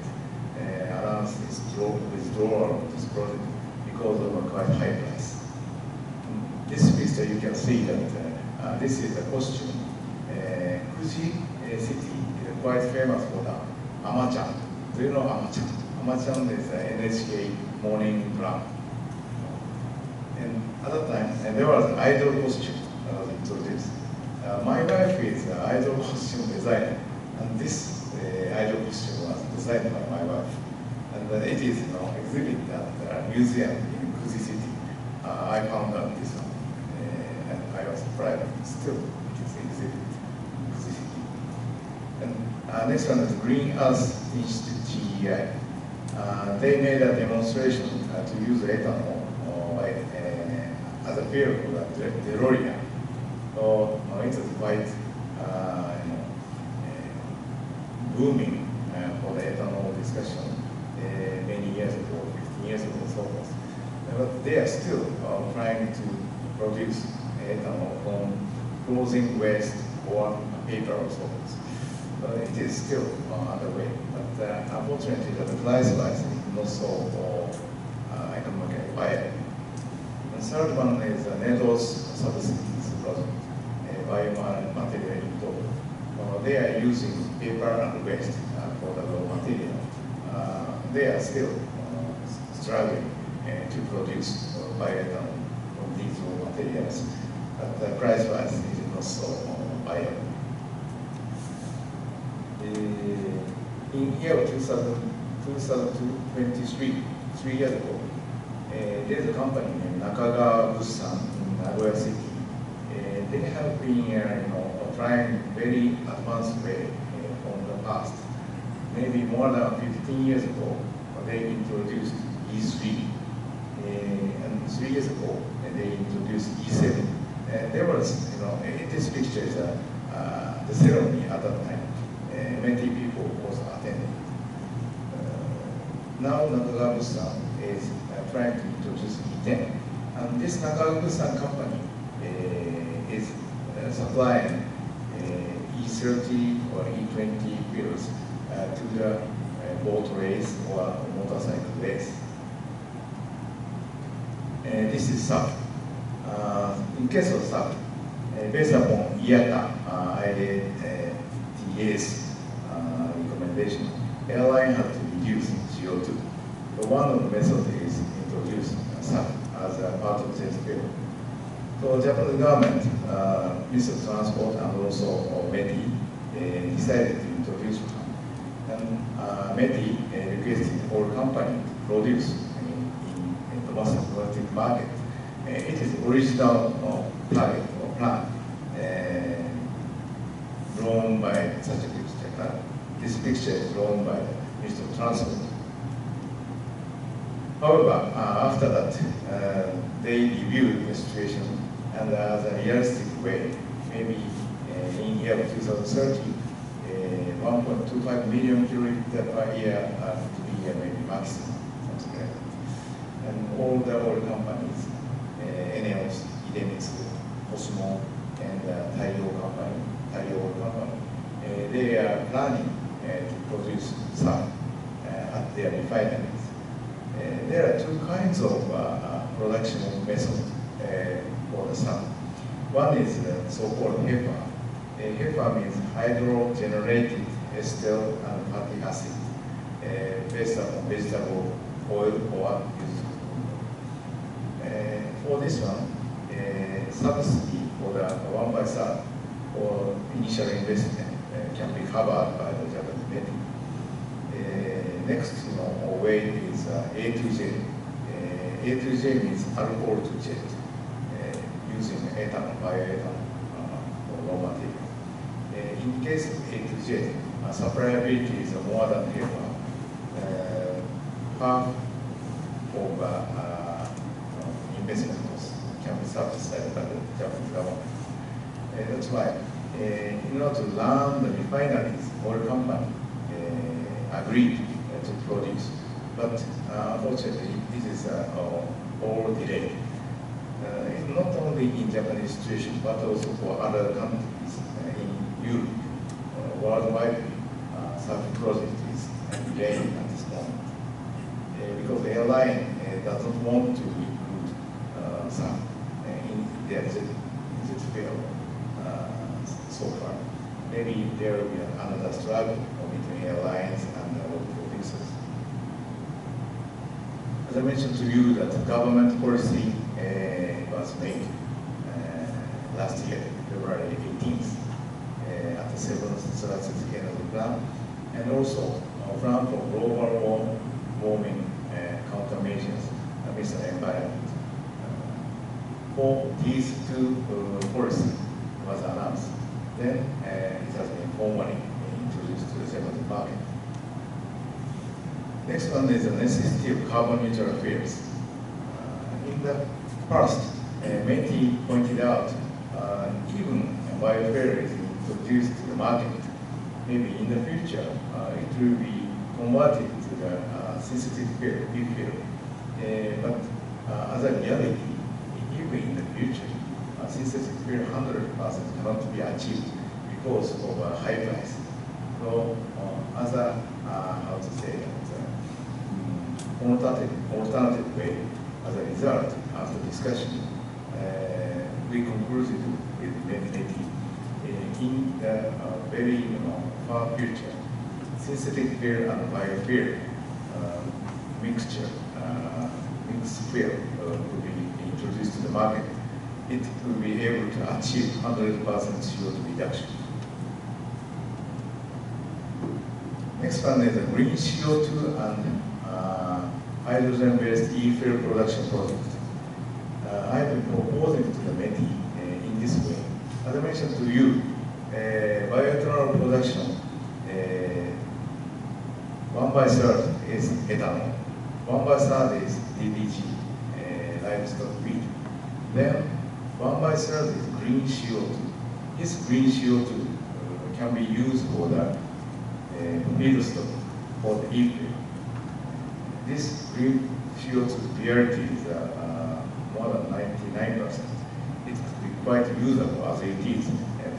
announced its withdrawal of this project because of a quite high price. In this picture, you can see that this is a costume. Kuji City is quite famous for the Amachan. Do you know Amachan? Amachan is an NHK morning drama. And at that time, there was an idol costume that was introduced. My wife is an idol costume designer, and this idol costume was designed by my wife. And it is exhibited at a museum in Kuji City. I found out this one, and I was surprised. Still, it is exhibited in Kuji City. And next one is Green Earth Institute, GEI. They made a demonstration to use ethanol as a fuel for the DeLorean. So it was quite booming for the ethanol discussion many years ago, 15 years ago, so forth. But they are still trying to produce ethanol from clothing waste or paper or so forth. It is still underway. But unfortunately, the price-wise is not so economically viable. The third one is NEDO's subsidies project, biomaterial. They are using paper and waste for the raw material. They are still struggling to produce bioethanol from these raw materials, but the price-wise is not so viable. In year 2023, 3 years ago, there is a company named Nakagawa Bussan in Nagoya City. They have been trying very advanced way from the past. Maybe more than 15 years ago, they introduced E3. And 3 years ago, they introduced E7. There was, this picture is the ceremony at that time. Many people was attending. Now Nakagawa Bussan is trying to introduce E10. And this Nakagawa Bussan company is supplying E30 or E20 wheels to the boat race or motorcycle race. This is SAF. In case of SAF, based upon IATA, IATA's recommendation, airline have to reduce CO2. So one of the methods is introduce SAF as a part of jet fuel. So Japanese government, Ministry of Transport and also METI decided to introduce one. And METI requested all companies to produce in domestic market. It is original target or plan drawn by such a picture. This picture is drawn by the Ministry of Transport. However, after that, they reviewed the situation and as a realistic way, maybe in year 2030, 1.25 million kiloliters per year to be maybe maximum, something like that. And all the oil companies, ENEOS, Idemitsu, Cosmo, and Taiyo Oil Company, they are planning to produce SAF at their refineries. There are two kinds of production methods for the SAF. One is the so-called HEFA. HEFA means hydrogenated ester and fatty acid based on vegetable oil or used for this one, subsidy for the 1/3 or initial investment can be covered by the Japanese METI. next way is A2J. A2J means alcohol to jet, using ethanol, bioethanol for raw material. In case of A2J, supplyability is more than half of investment costs can be subsidized by the Japanese government. That's why, in order to learn the refineries, oil company agreed to produce. But unfortunately, this is all delayed. It's not only in Japanese situation, but also for other countries in Europe. Worldwide, SAF project is delayed at this moment. Because the airline doesn't want to include SAF in their jet fuel so far. Maybe there will be another struggle between airlines and oil producers. As I mentioned to you, that government policy was made last year, February 18th, at the 7th strategic energy plan, and also a plan for global warming countermeasures amidst the environment. For these two policies was announced, then it has been formally introduced to the Japanese market. Next one is the necessity of carbon neutral fuels. In the past, Meti pointed out, even biofuel is introduced to the market, maybe in the future it will be converted to the synthetic fuel, fuel. But as a reality, even in the future, synthetic fuel 100% cannot be achieved because of a high price. So, as a how to say it, alternative way, as a result, after discussion, we concluded with Meti in the very far future, synthetic fuel and biofuel mixed fuel will be introduced to the market. It will be able to achieve 100% CO2 reduction. Next one is a green CO2 and hydrogen-based e-fuel production project. I have been proposing to the METI in this way. As I mentioned to you, bioethanol production, 1/3 is ethanol, 1/3 is DDG, livestock feed. Then 1/3 is green CO2. This green CO2 can be used for the feedstock for the e-fuel. This green CO2 purity is more than 99%. It could be quite usable as it is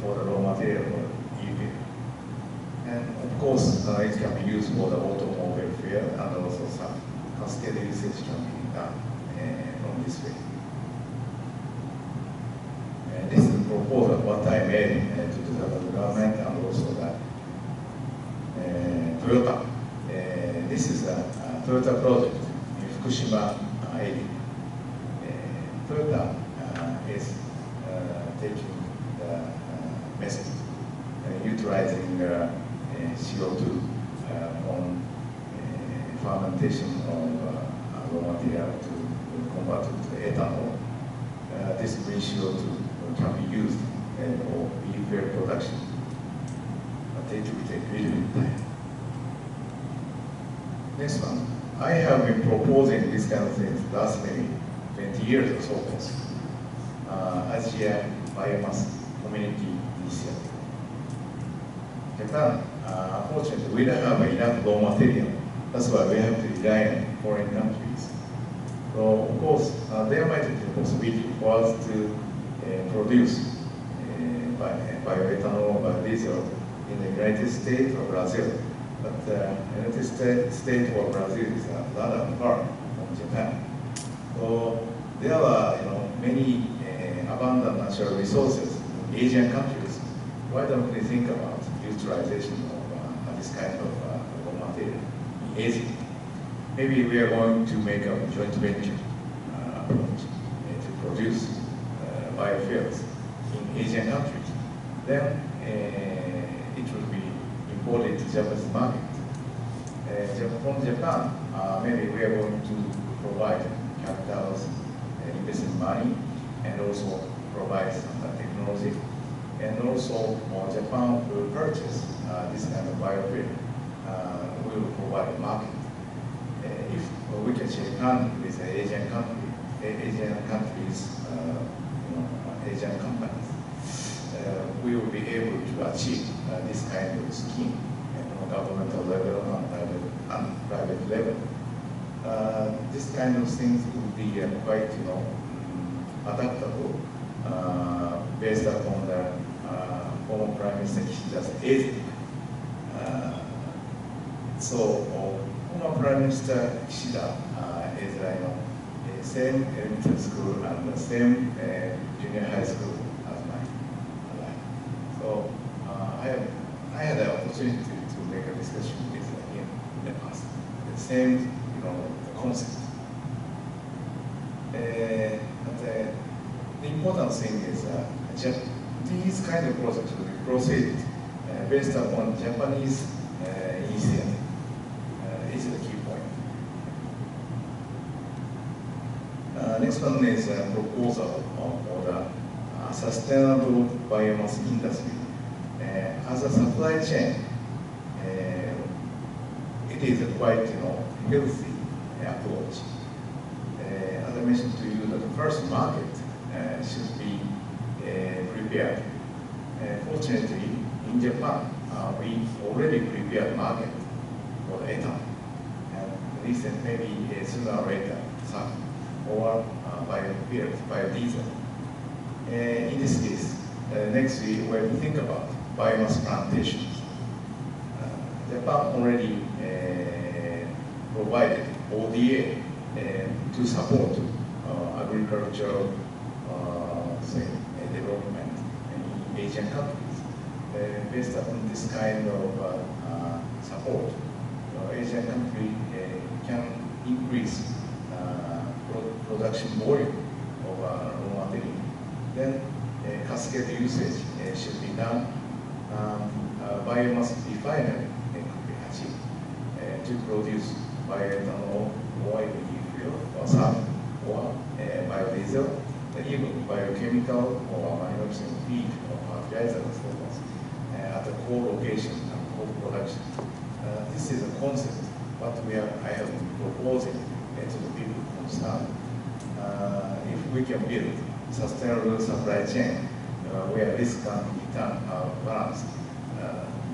for the raw material for e-fuel. And of course, it can be used for the automobile fuel and also some cascade usage can be done from this way. This is the proposal what I made to the government and also the Toyota. This is a Toyota project in Fukushima area. Toyota is taking the method, utilizing CO2 on fermentation of raw material to convert it to ethanol. This green CO2 can be used for e-fuel production, but it will take really big time. Next one, I have been proposing this kind of things last maybe 20 years or so. Asia Biomass Community Initiative. Japan, unfortunately, we don't have enough raw material. That's why we have to rely on foreign countries. So, of course, there might be the possibility for us to produce bioethanol or biodiesel in the United States or Brazil. But the United States or Brazil is rather far from Japan. So there are many abundant natural resources in Asian countries. Why don't we think about utilization of this kind of raw material in Asia? Maybe we are going to make a joint venture approach to produce biofuels in Asian countries. Then it will be imported to Japanese market. From Japan, maybe we are going to provide capitals, investment money, and also provide some technology. And also, Japan will purchase this kind of biofuel. We will provide a market. If we can shake hands with the Asian countries, Asian companies, we will be able to achieve this kind of scheme on governmental level and private level. This kind of things will be quite, adaptable based upon the former Prime Minister Kishida's ethic. So former Prime Minister Kishida is same elementary school and the same junior high school as mine. So I had the opportunity to make a discussion with him in the past. The same, concept. But the important thing is these kind of projects will be proceeded based upon Japanese initiative. Is the key point. Next one is a proposal for the sustainable biomass industry. As a supply chain, it is a quite healthy approach. As I mentioned to you, that the first market should be prepared. Fortunately, in Japan, we already prepared market for the ethanol. Recent, maybe sooner or later, SAF or biodiesel. In this case, next we will think about biomass plantations. Japan already provided ODA to support agricultural development in Asian countries. Based on this kind of support, Asian country can increase production volume of raw material. Then cascade usage should be done. Biomass refinery could be achieved to produce bioethanol or e-fuel or SAF or biodiesel, even biochemical or manufacturing feed or fertilizer and so forth at the core location and core production. This is a concept, but I have been proposing to the people concerned. If we can build sustainable supply chain where risk and return are balanced,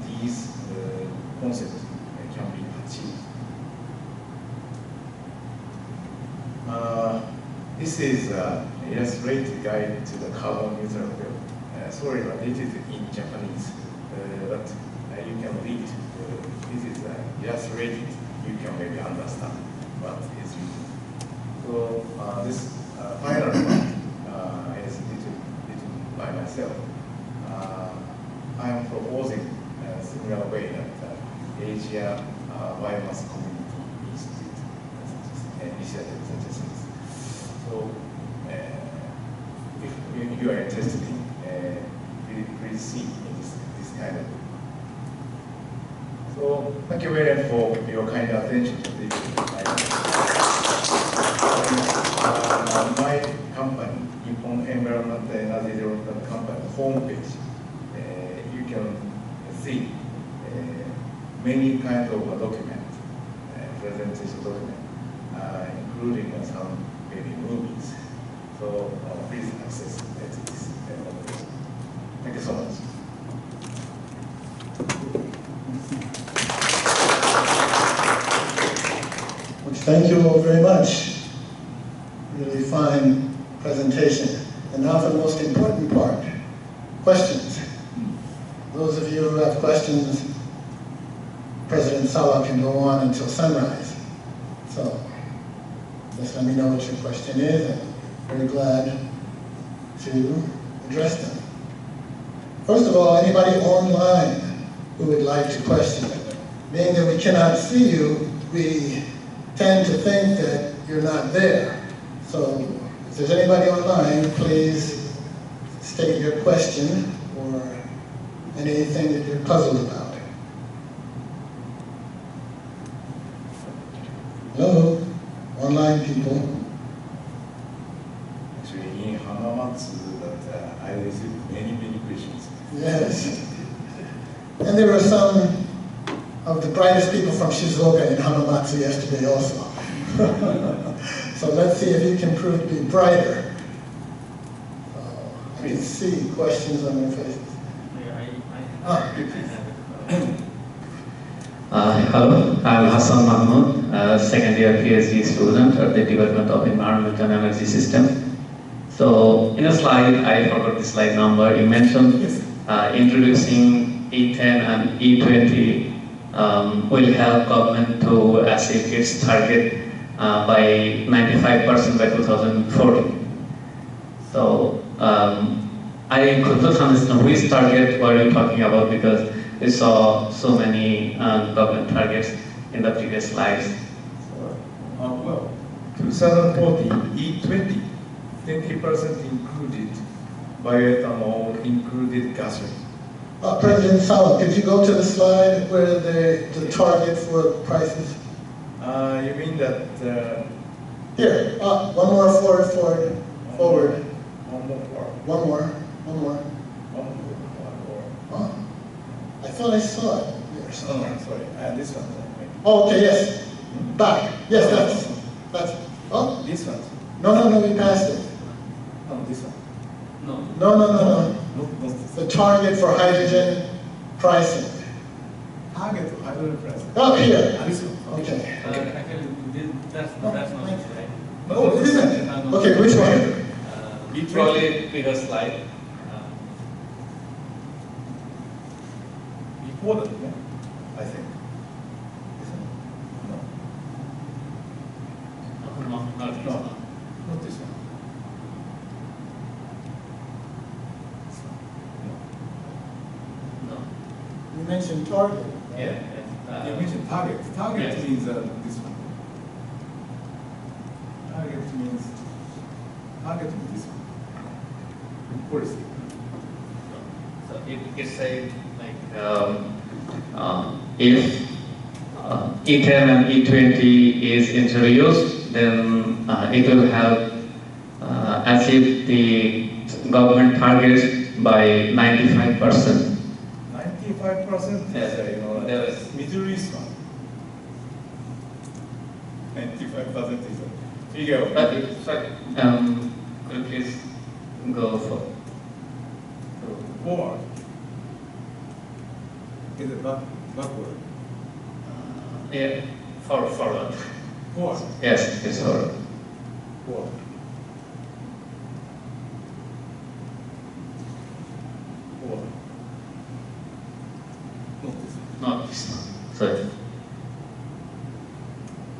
these concepts can be achieved. This is an illustrated guide to the carbon neutral fuel. Sorry, but it is in Japanese, but you can read. This is illustrated. You can maybe understand what is written. So this final part is written by myself. I am proposing a similar way that Asia Biomass Community Institute initiative such as this. So if you are interested in, please see in this kind of book. So thank you very much for your kind attention to this. My company, Nippon Environmental Energy Development Company homepage, you can see many kinds of documents, presentation documents, including some maybe movies. So please access this. Thank you so much. Thank you all very much. Really fine presentation. And now for the most important part, questions. Those of you who have questions, President Sawa can go on until sunrise. So just let me know what your question is, and I'm very glad to address them. First of all, anybody online who would like to question? Being that we cannot see you, we tend to think that you're not there. So if there's anybody online, please state your question or anything that you're puzzled about. remind people. Actually, in Hamamatsu, that I received many questions. Yes. And there were some of the brightest people from Shizuoka in Hamamatsu yesterday also. So let's see if you can prove to be brighter. I can see questions on your faces. Hello, I'm Hassan Mahmoud, second year PhD student at the Department of Environment and Energy System. So in a slide, I forgot the slide number, you mentioned introducing E10 and E20 will help government to achieve its target by 95% by 2040. So I could not understand which target were you talking about, because we saw so many government targets in the previous slides. Well, 2040, E20, 20% included bioethanol, included gasoline. President Sawa, could you go to the slide where the target for prices? You mean that... Here, one more forward. One more. One more. Oh, I thought I saw it there somewhere. Oh, sorry. This one. Oh, okay, yes. Back. Yes, that's. Oh? This one. No, we passed it. No, this one. No. Not this. The target for hydrogen pricing. Target for hydrogen pricing. Oh, here. This one. Okay. Actually, that's not right. Oh, it isn't. Okay, which one? Probably previous slide. Before that, yeah, I think. This one? No. Not this No. one. Not this one. No. You mentioned target. Yeah. You mentioned target. Target yes. means this one. Target means this one. Policy. So it said like if E10 and E20 is introduced, then it will help achieve the government targets by 95%. 95% Yes. is, There is Middle East one. 95% is a figure of But sorry, could you please go for forward. Is it backward? yeah, forward. Forward. Yes, it's forward. Forward. Forward. Not this one. Not this one. Sorry.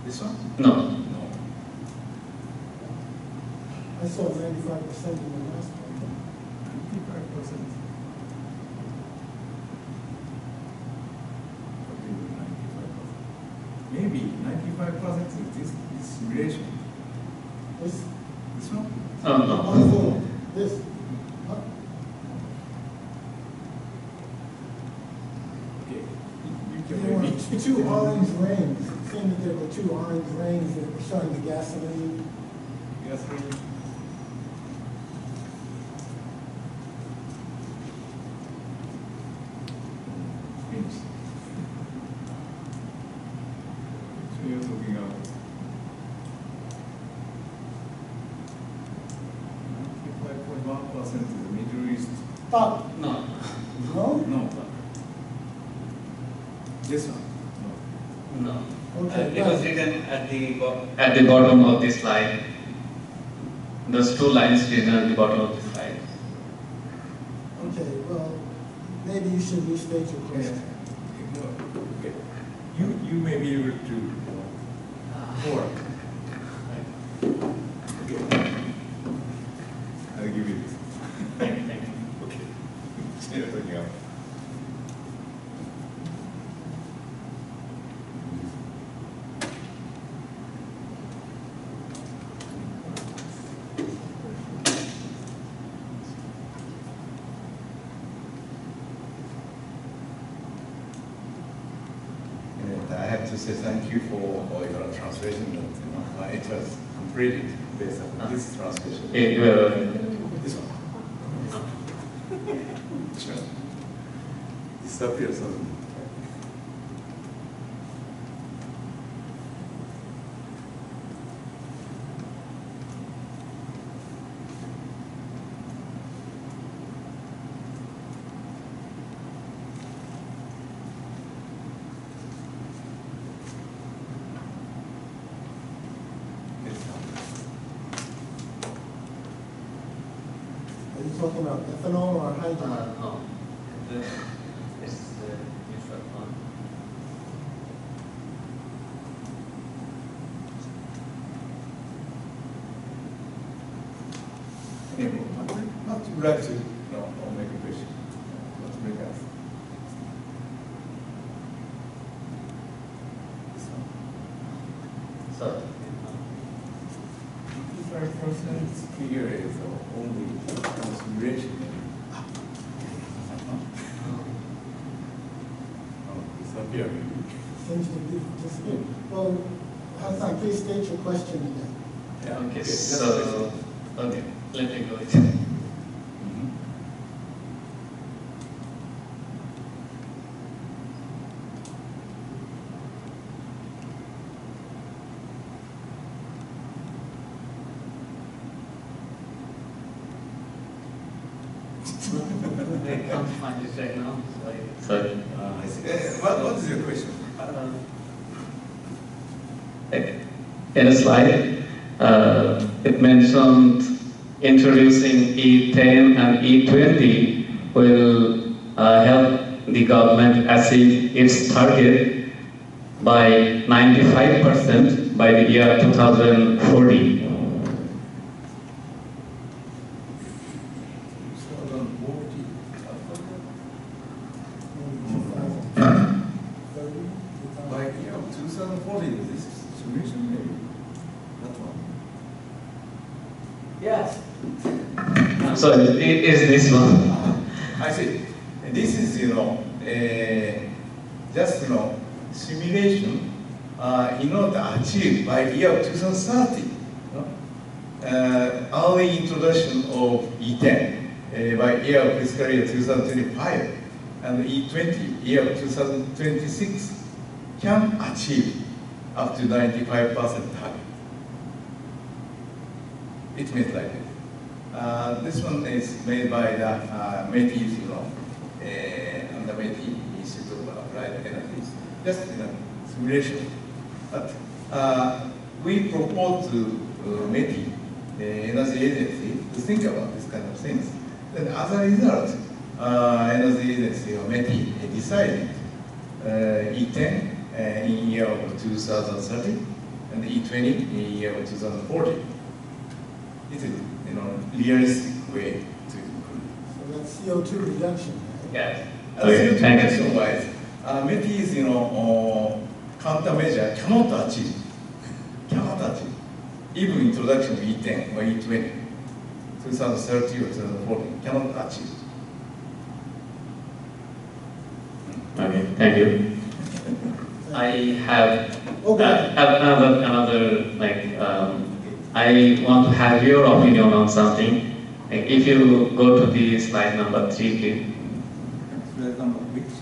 This one? No. No. I saw 95% in the last one. 95%. Maybe 95% is this relation. This one? Oh, no. one forward. This. Okay. There were two orange rings. It seemed that there were two orange rings that were showing the gasoline. Gasoline. Finish. So you're talking about 95.1% is the Middle East. Up. No. No? No. This one? No. No. Okay. It was written at the bottom of the slide. Those two lines written at the bottom of the slide. Okay, well, maybe you should restate your question. Okay. You may be able to work. Okay. I'll give you this. Thank you. Okay. So you're talking about. I have to to say thank you for your translation. It was completed based on this translation. This one. Sure. Disappears. Talking about ethanol or hydrogen? No. It's the neutral one. Anyway, not to like to or make a question. Not to make us. This one. So, Here is only consideration. Disappear. Seems to be disappeared. Well, Hassan, please state your question again. Yeah. okay, That's so, okay, let me go with it. I can't find it right now. Sorry. I see. What is your question? In a slide, it mentioned introducing E10 and E20 will help the government achieve its target by 95% by the year 2040. By year 2040, this solution maybe. That one. Yes. So it is this one. I see. This is, just, simulation in order to achieve by year 2030, early introduction of E10 by year fiscal year 2025, and E20 year 2026 can achieve up to 95% target. It means like this. This one is made by the METI's, and the METI Institute of Applied Energies, just simulation. But we propose to METI, the energy agency, to think about this kind of things. Then as a result, energy agency or METI decided E10 in year of 2030 and E20 in year of 2040. It is, realistic way to include. So that's CO2 reduction, right? Yes. CO2 reduction wise, METI's, countermeasure cannot achieve, even introduction of E10 or E20, 2030 or 2040, cannot achieve. Okay, thank you. I have another I want to have your opinion on something. If you go to the slide number 3, please. Slide number which?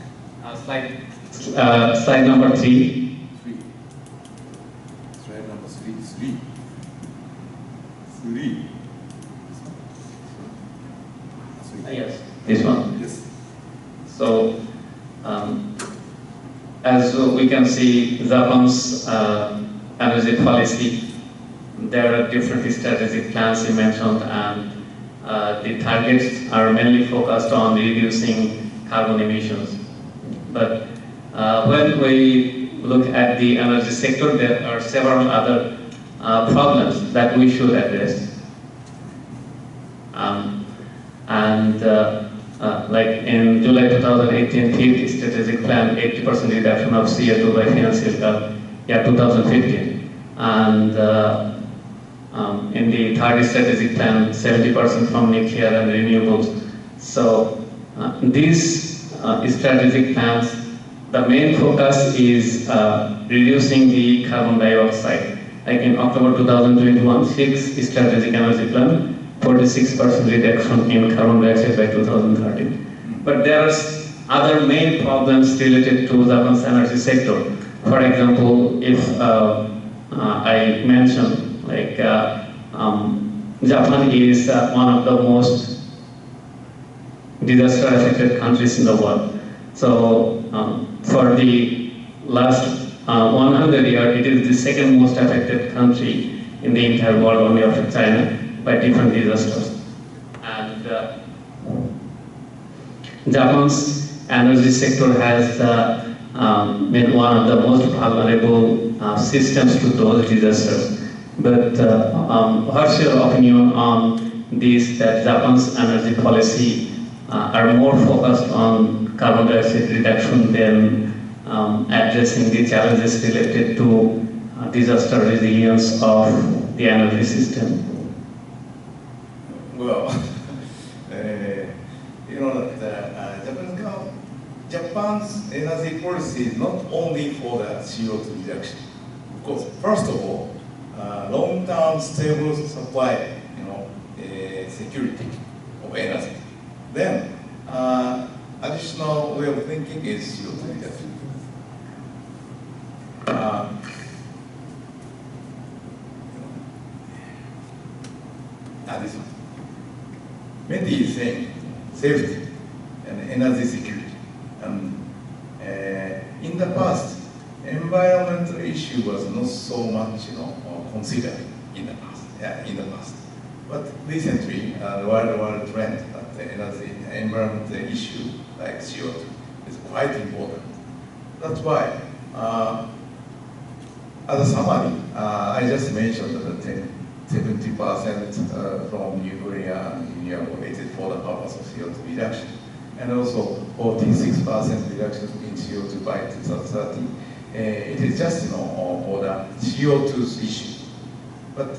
Slide number 3. 3. Slide number 3. 3. Yes, this one. Yes. So, as we can see, Japan's energy policy, there are different strategic plans you mentioned, and the targets are mainly focused on reducing carbon emissions. But when we look at the energy sector, there are several other problems that we should address. Like in July 2018, the strategic plan, 80% reduction of CO2 by financial year 2015. And in the third strategic plan, 70% from nuclear and renewables. So these strategic plans, the main focus is reducing the carbon dioxide. Like in October 2021, Shiz strategic energy plan, 46% reduction in carbon dioxide by 2030. But there are other main problems related to Japan's energy sector. For example, if I mention, like Japan is one of the most disaster-affected countries in the world. So for the last 100 years, it is the second most affected country in the entire world, only after China, by different disasters. And Japan's energy sector has been one of the most vulnerable systems to those disasters. But what's your opinion on this, that Japan's energy policy are more focused on carbon dioxide reduction than addressing the challenges related to disaster resilience of the energy system? Well, you know that Japan's energy policy is not only for the CO2 reduction. Of course, first of all, long-term stable supply, security of energy. Then, additional way of thinking is CO2 reduction. This one. Mehdi is saying safety and energy security. And in the past, environmental issue was not so much, considered in the past. Yeah, in the past. But recently, the world trend that the energy environmental issue like CO2 is quite important. That's why, as a summary, I just mentioned that 70% from nuclear and renewable is for the purpose of CO2 reduction, and also 46% reduction in CO2 by 2030. It is just for the CO2 issue. But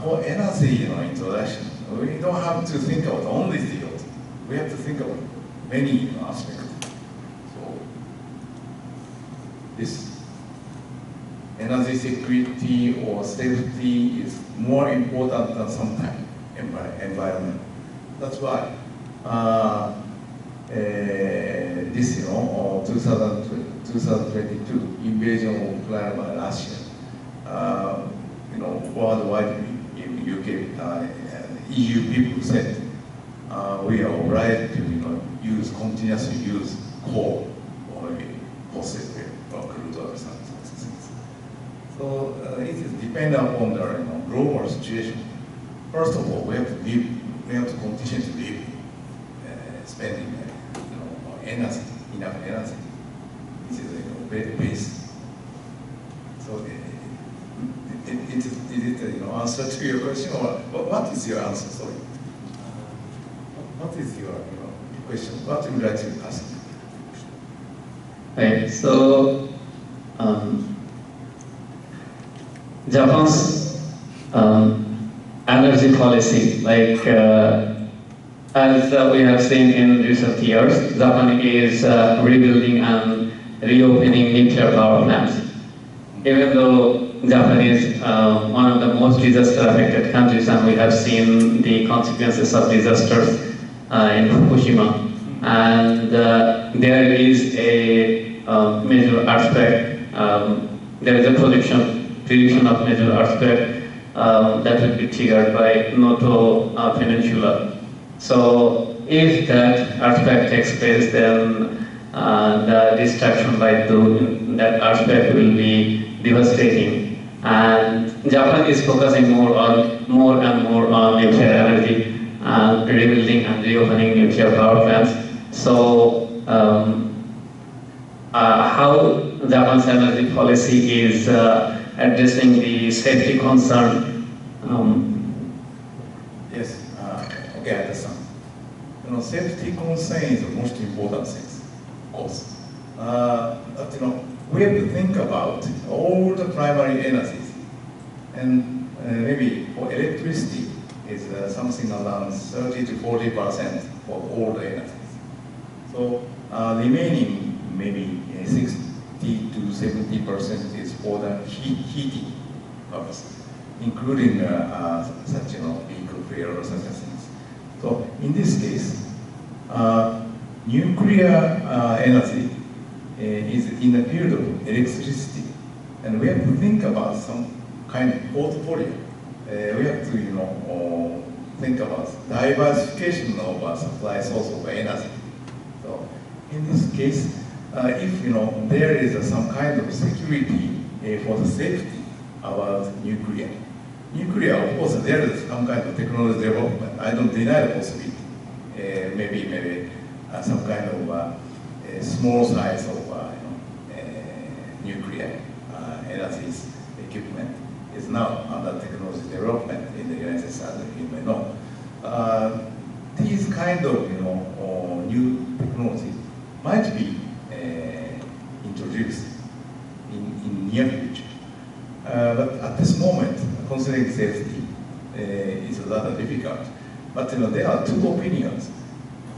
for energy introduction, we don't have to think about only CO2. We have to think about many aspects. So this energy security or safety is more important than sometimes environment. That's why this 2022 invasion of Ukraine by Russia, worldwide, UK, EU people said we are obliged to continuously use coal or maybe fossil fuel or crude oil. So it is dependent upon the global situation. First of all, we have to live. We have to continue to live, spending energy, enough energy. This is very basic. So is it answer to your question, or what is your answer? Sorry. What is your question? What would you like to ask? Right. So. Japan's energy policy, like as we have seen in recent years, Japan is rebuilding and reopening nuclear power plants. Even though Japan is one of the most disaster-affected countries, and we have seen the consequences of disasters in Fukushima, and there is a major aspect, there is a prediction of major earthquake that will be triggered by Noto Peninsula. So if that earthquake takes place, then the destruction by that earthquake will be devastating. And Japan is focusing more and more on nuclear energy and rebuilding and reopening nuclear power plants. So how Japan's energy policy is addressing the safety concern? Yes, okay, I understand. Safety concern is the most important thing, of course. But we have to think about all the primary energies, and maybe for electricity is something around 30 to 40% for all the energies. So remaining maybe 60 to 70% is for the heating purpose, including such vehicle fuel or such things. So in this case, nuclear energy is in the field of electricity, and we have to think about some kind of portfolio. We have to think about diversification of supply source of energy. So in this case, if there is some kind of security for the safety about nuclear, of course there is some kind of technology development. I don't deny the possibility. Maybe some kind of small size of nuclear energy equipment is now under technology development in the United States, as you may know. These kind of new technologies might be introduced in near future. But at this moment, considering safety is rather difficult. But there are two opinions.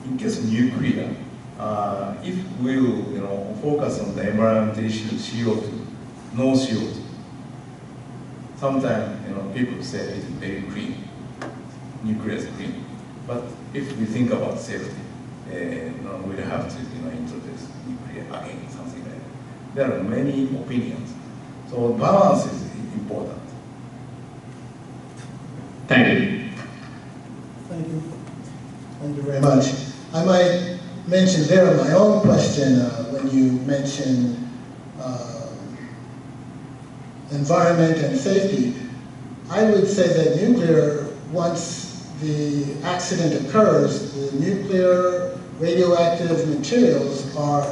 In case of nuclear, if we will focus on the environmental issue, CO2, no CO2. Sometimes people say it's very green. Nuclear is green. But if we think about safety, we'll have to introduce nuclear again, something like that. There are many opinions. So balance is important. Thank you. Thank you. Thank you very much. I might mention there my own question when you mention environment and safety. I would say that nuclear, once the accident occurs, the nuclear radioactive materials are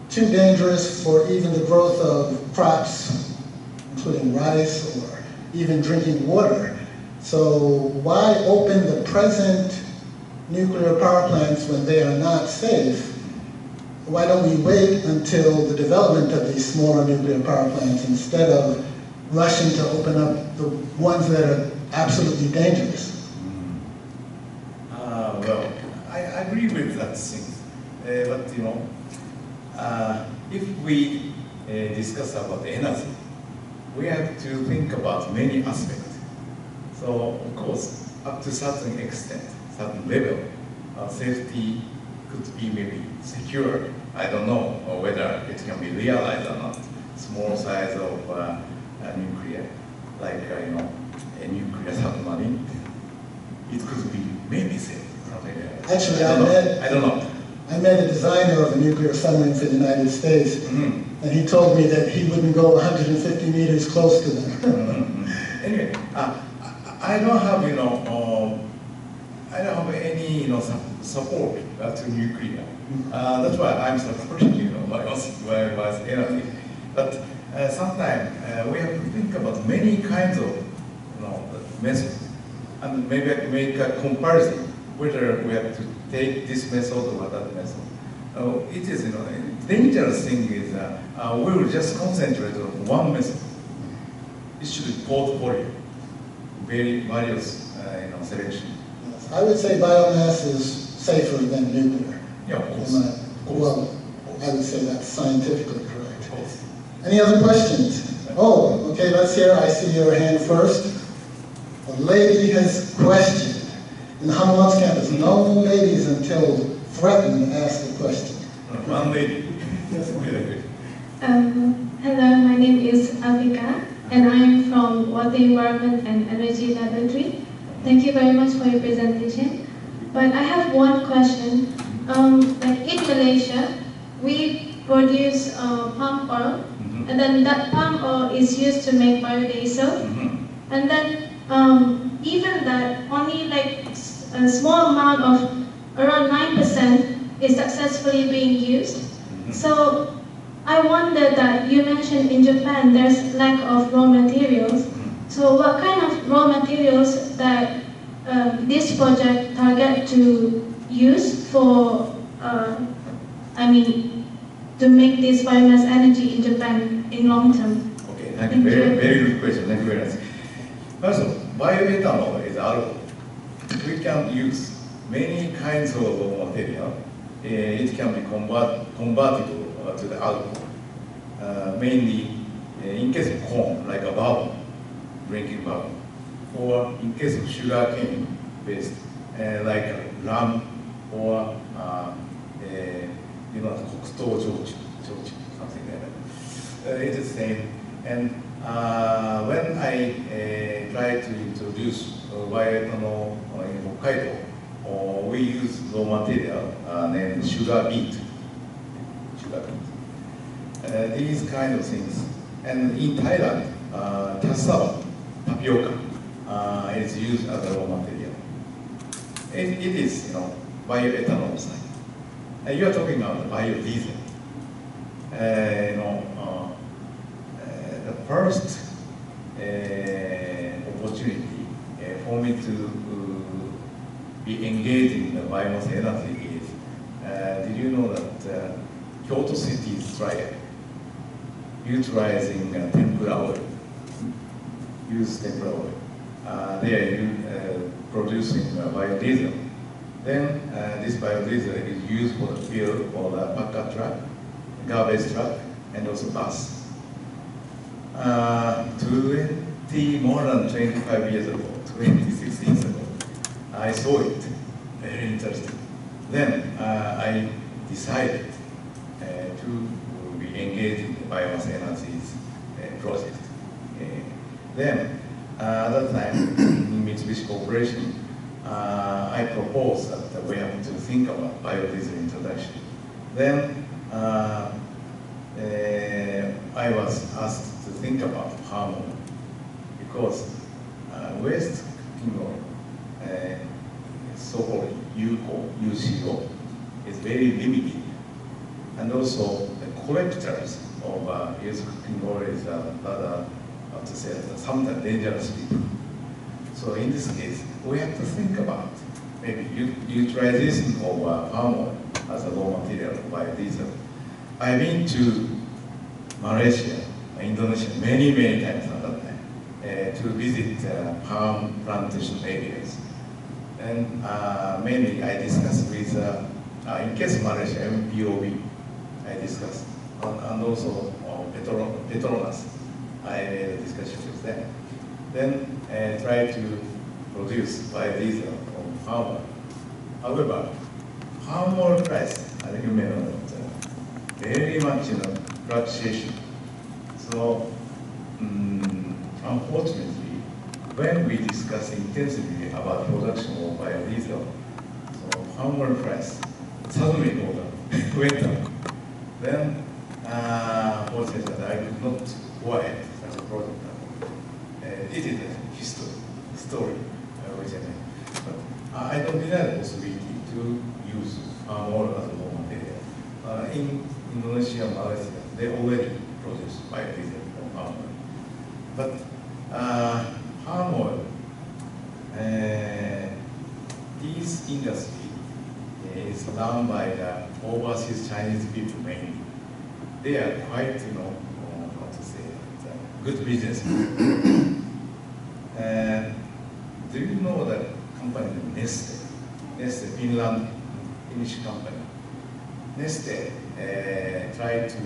too dangerous for even the growth of crops, including rice or even drinking water. So why open the present nuclear power plants when they are not safe? Why don't we wait until the development of these smaller nuclear power plants instead of rushing to open up the ones that are absolutely dangerous? Well, I agree with that thing. But if we discuss about energy, we have to think about many aspects. So of course, up to certain extent, certain level, safety could be maybe secured. I don't know whether it can be realized or not. Small size of nuclear, like a nuclear submarine, it could be maybe safe. Actually, I don't know. I met a designer of a nuclear submarine for the United States, and he told me that he wouldn't go 150 meters close to them. Anyway, I don't have I don't have any support to nuclear. That's why I'm supporting my energy. But sometimes we have to think about many kinds of methods, and maybe make a comparison whether we have to take this method or that method. It is dangerous thing is we will just concentrate on one method. It should be portfolio, very various selection. Yes, I would say biomass is safer than nuclear. Yeah, of course. Well, I would say that's scientifically correct. Of course. Any other questions? Oh, okay, let's hear. I see your hand first. A lady has questioned. In the Hamamatsu campus, no ladies until threatened to ask the question. One lady. Yes, hello, my name is Avika, and I am from Water Environment and Energy Laboratory. Thank you very much for your presentation. But I have one question. Like in Malaysia, we produce palm oil, and then that palm oil is used to make biodiesel, and then even that, only like a small amount of around 9% is successfully being used. So I wonder that you mentioned in Japan there's lack of raw materials. So what kind of raw materials that this project target to use for, to make this biomass energy in Japan in long term? Okay, thank you. Very good question. Thank you very much. First of all, bioethanol is alcohol. We can use many kinds of raw material it can be convertible to the alcohol. Mainly in case of corn, like a bourbon, drinking bourbon, or in case of sugar cane based, like rum or kokuto joju, something like that. It is the same. And when I try to introduce bioethanol in Hokkaido, we use raw material named sugar beet. These kind of things. And in Thailand, cassava, tapioca, is used as a raw material. It is, bioethanol side. You are talking about biodiesel. The first opportunity for me to be engaged in the biomass energy is, did you know that Kyoto City is tried utilizing tempura oil, use tempura oil. They are producing biodiesel. Then this biodiesel is used for the fuel for the packer truck, garbage truck, and also bus. More than 25 years ago, 26 years ago, I saw it, very interesting. Then I decided to be engaged in the biomass energies project. Then, at that time, in Mitsubishi Corporation, I proposed that we have to think about biodiesel introduction. Then, I was asked to think about palm oil because waste cooking oil, so-called UCO, is very limited. And also, the collectors of used cooking oil is rather, how to say, sometimes dangerous people. So in this case, we have to think about maybe utilization of palm oil as a raw material for biodiesel. I've been to Malaysia, Indonesia many times at that time to visit palm plantation areas. And mainly I discussed with, in case of Malaysia, MPOB, I discussed, and also Petronas, I made a discussion with them. Then try to produce biodiesel from palm oil. However, palm oil price, I think you may know that, very much fluctuation. So, unfortunately, when we discuss intensively about production of biodiesel, so palm oil price suddenly went up. Then, fortunately, I could not go ahead as a project. It is a story, which I made. But I don't deny the possibility to use palm oil as a raw material. In Indonesia and Malaysia, they already produce biodiesel from palm oil. But palm oil, this industry is run by the overseas Chinese people mainly. They are quite, how to say, good business. Do you know that company Neste, Finnish company? Neste tried to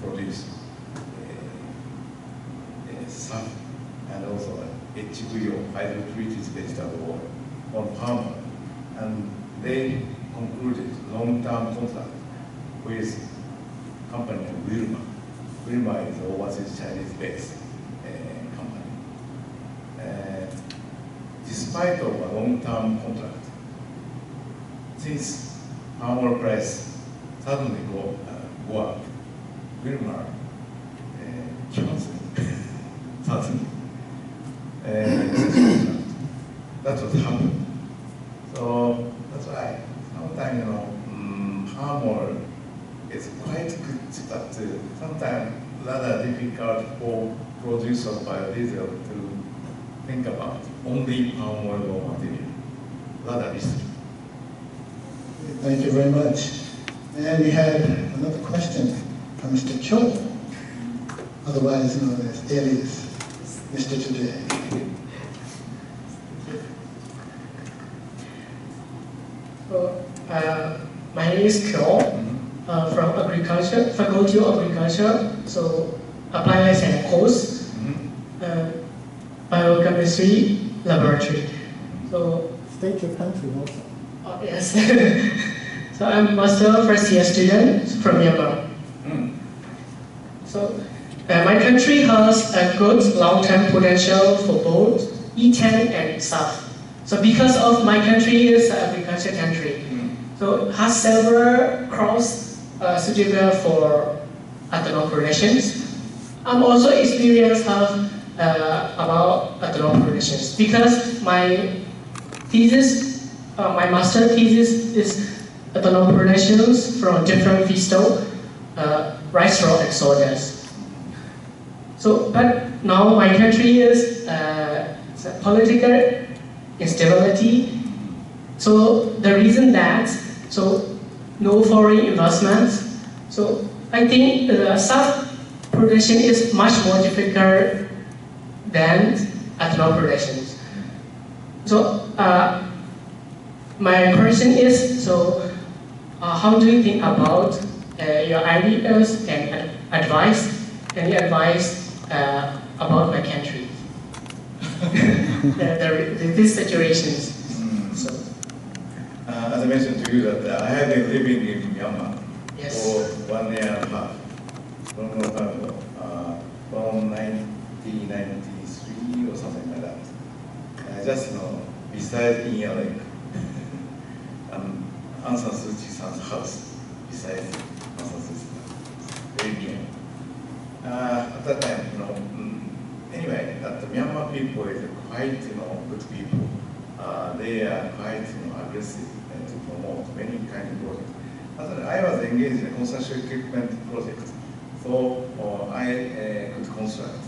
produce SAF and also HVO, hydrotreated vegetable oil, on palm oil. And they concluded long-term contract with company Wilma. Wilma is an overseas Chinese-based company. Despite of a long-term contract, since palm oil price suddenly go up, Wilma canceled suddenly. That's what happened. So that's why sometimes palm oil is quite good, but sometimes rather difficult for producers of biodiesel to think about only palm oil raw material. Rather risky. Thank you very much. And we had another question from Mr. Cho, otherwise known as alias Mr. Today. So, My name is Kyo from Agriculture, Faculty of Agriculture. So apply science course, biochemistry laboratory. So State your country also. oh, yes. So I'm master first year student from Myanmar. So my country has a good long-term potential for both E10 and SAF. So because of my country is an agriculture country, so has several crops suitable for ethanol productions. I'm also experienced about ethanol productions because my thesis, my master thesis is ethanol productions from different feedstock, rice straw and sawdust. So, but now my country is political instability. So the reason that no foreign investments. So I think SAF production is much more difficult than ethanol production. So my question is, how do you think about your ideas and advice? Any advice about my country? These situations. As I mentioned to you that I have been living in Myanmar for 1 year and a half, from 1993 or something like that. Just beside Inya Lake, Aung San Suu Kyi's house, beside Aung San Suu Kyi, very near. At that time, anyway, that the Myanmar people is quite, good people. They are quite, aggressive to promote many kind of projects. I was engaged in a construction equipment project, so I could construct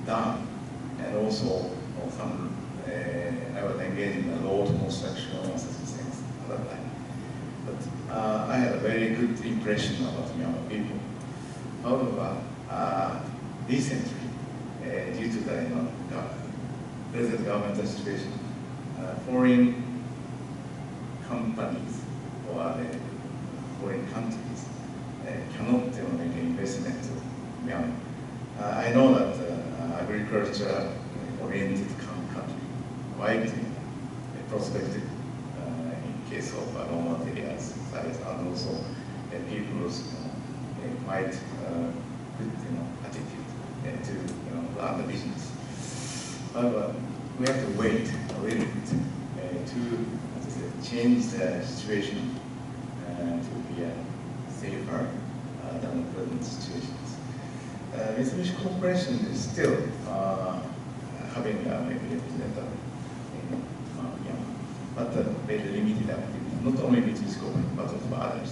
dam, and also some. I was engaged in a road construction and such things at that time. But I had a very good impression about Myanmar people. However, recently, due to the present governmental situation, foreign companies or foreign countries cannot make investment in Myanmar. I know that agriculture-oriented country quite prospective in case of raw materials size, and also people's quite good attitude to run the business. However, we have to wait a little bit to change the situation to be safer than the present situations. Mitsubishi Corporation is still having maybe a representative in Myanmar, but very limited activity. Not only Mitsubishi Corporation, but also others.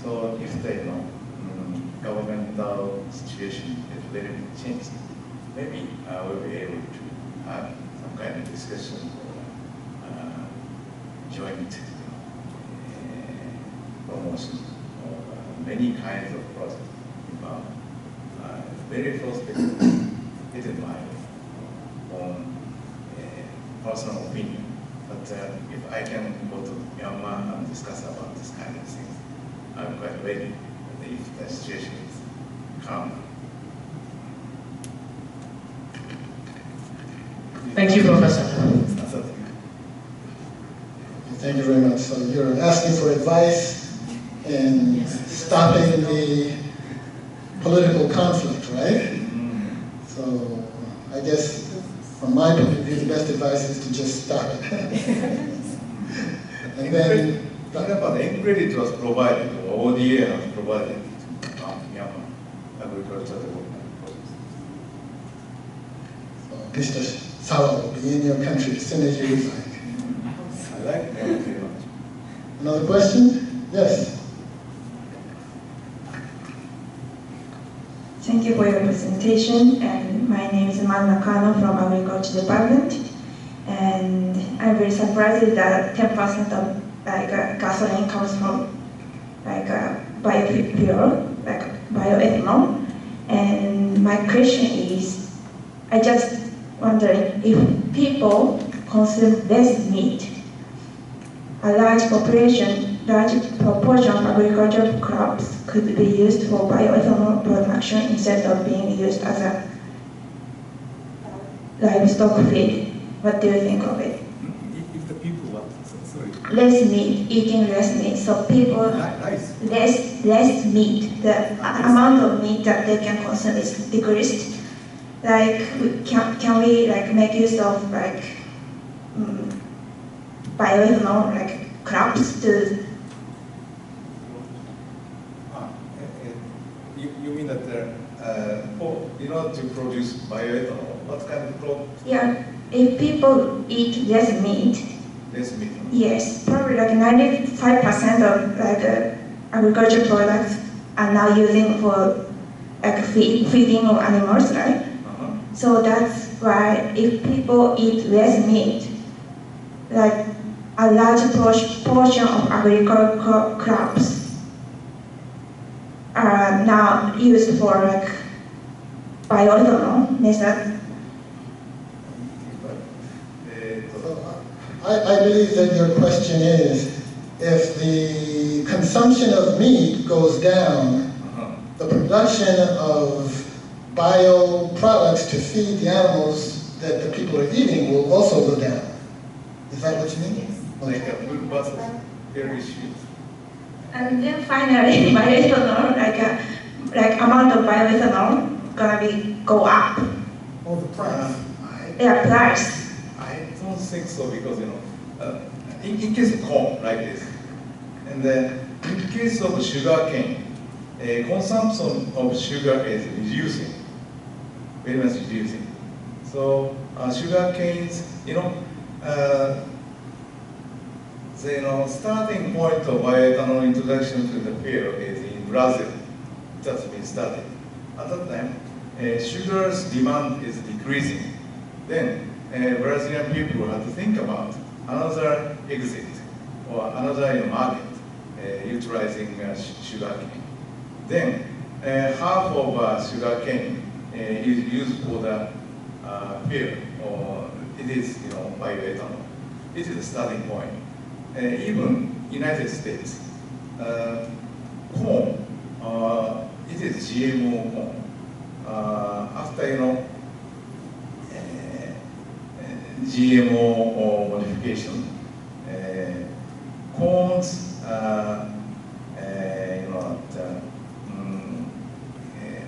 So if the governmental situation is a little bit changed, maybe we'll be able to have some kind of discussion or joint promotion of many kinds of projects. Very prospective. It is my own personal opinion. But if I can go to Myanmar and discuss about this kind of things, I'm quite ready if the situation is calm. Thank you, Professor. Thank you very much. So you're asking for advice in stopping the political conflict, right? So I guess from my point of view, the best advice is to just stop it. And then the credit was provided, or ODA has provided to Myanmar agricultural development projects. So Mr. Sawa will be in your country as soon as you resign. I like that very much. Another question? Yes. Thank you for your presentation. And my name is Manna Kano from Agriculture Department. And I'm very surprised that 10% of gasoline comes from biofuel, bioethanol. And my question is, I just wondering if people consume less meat, a large proportion of agricultural crops could be used for bioethanol production instead of being used as a livestock feed. What do you think of it? If the people what? Sorry. Less meat, eating less meat, so people Nice. less meat. The amount of meat that they can consume is decreased. Like, can we like make use of like bioethanol, like crops to? You mean that in order to produce bioethanol, what kind of crop? Yeah, if people eat less meat. Less meat. Yes, probably like 95% of like agriculture products are now using for like feeding of animals, right? So that's why if people eat less meat, like a large portion of agricultural crops are now used for like bioethanol method. I believe that your question is, if the consumption of meat goes down, the production of bioproducts to feed the animals that the people are eating will also go down. Is that what you mean? Yes. Like a food versus air issue. And then finally, bioethanol, like amount of bioethanol gonna go up. Oh, the price. Yeah, price. I don't think so because in case of corn like this, and then in case of sugar cane, consumption of sugar is reducing, very much reducing. So sugar canes, the starting point of bioethanol introduction to the field is in Brazil. It has been started. At that time, sugar's demand is decreasing. Then Brazilian people had to think about another exit or another market utilizing sugar cane. Then half of sugar cane is used for the fuel, or it is bioethanol. This is the starting point. Even United States, corn, it is GMO corn. After GMO or modification, corn's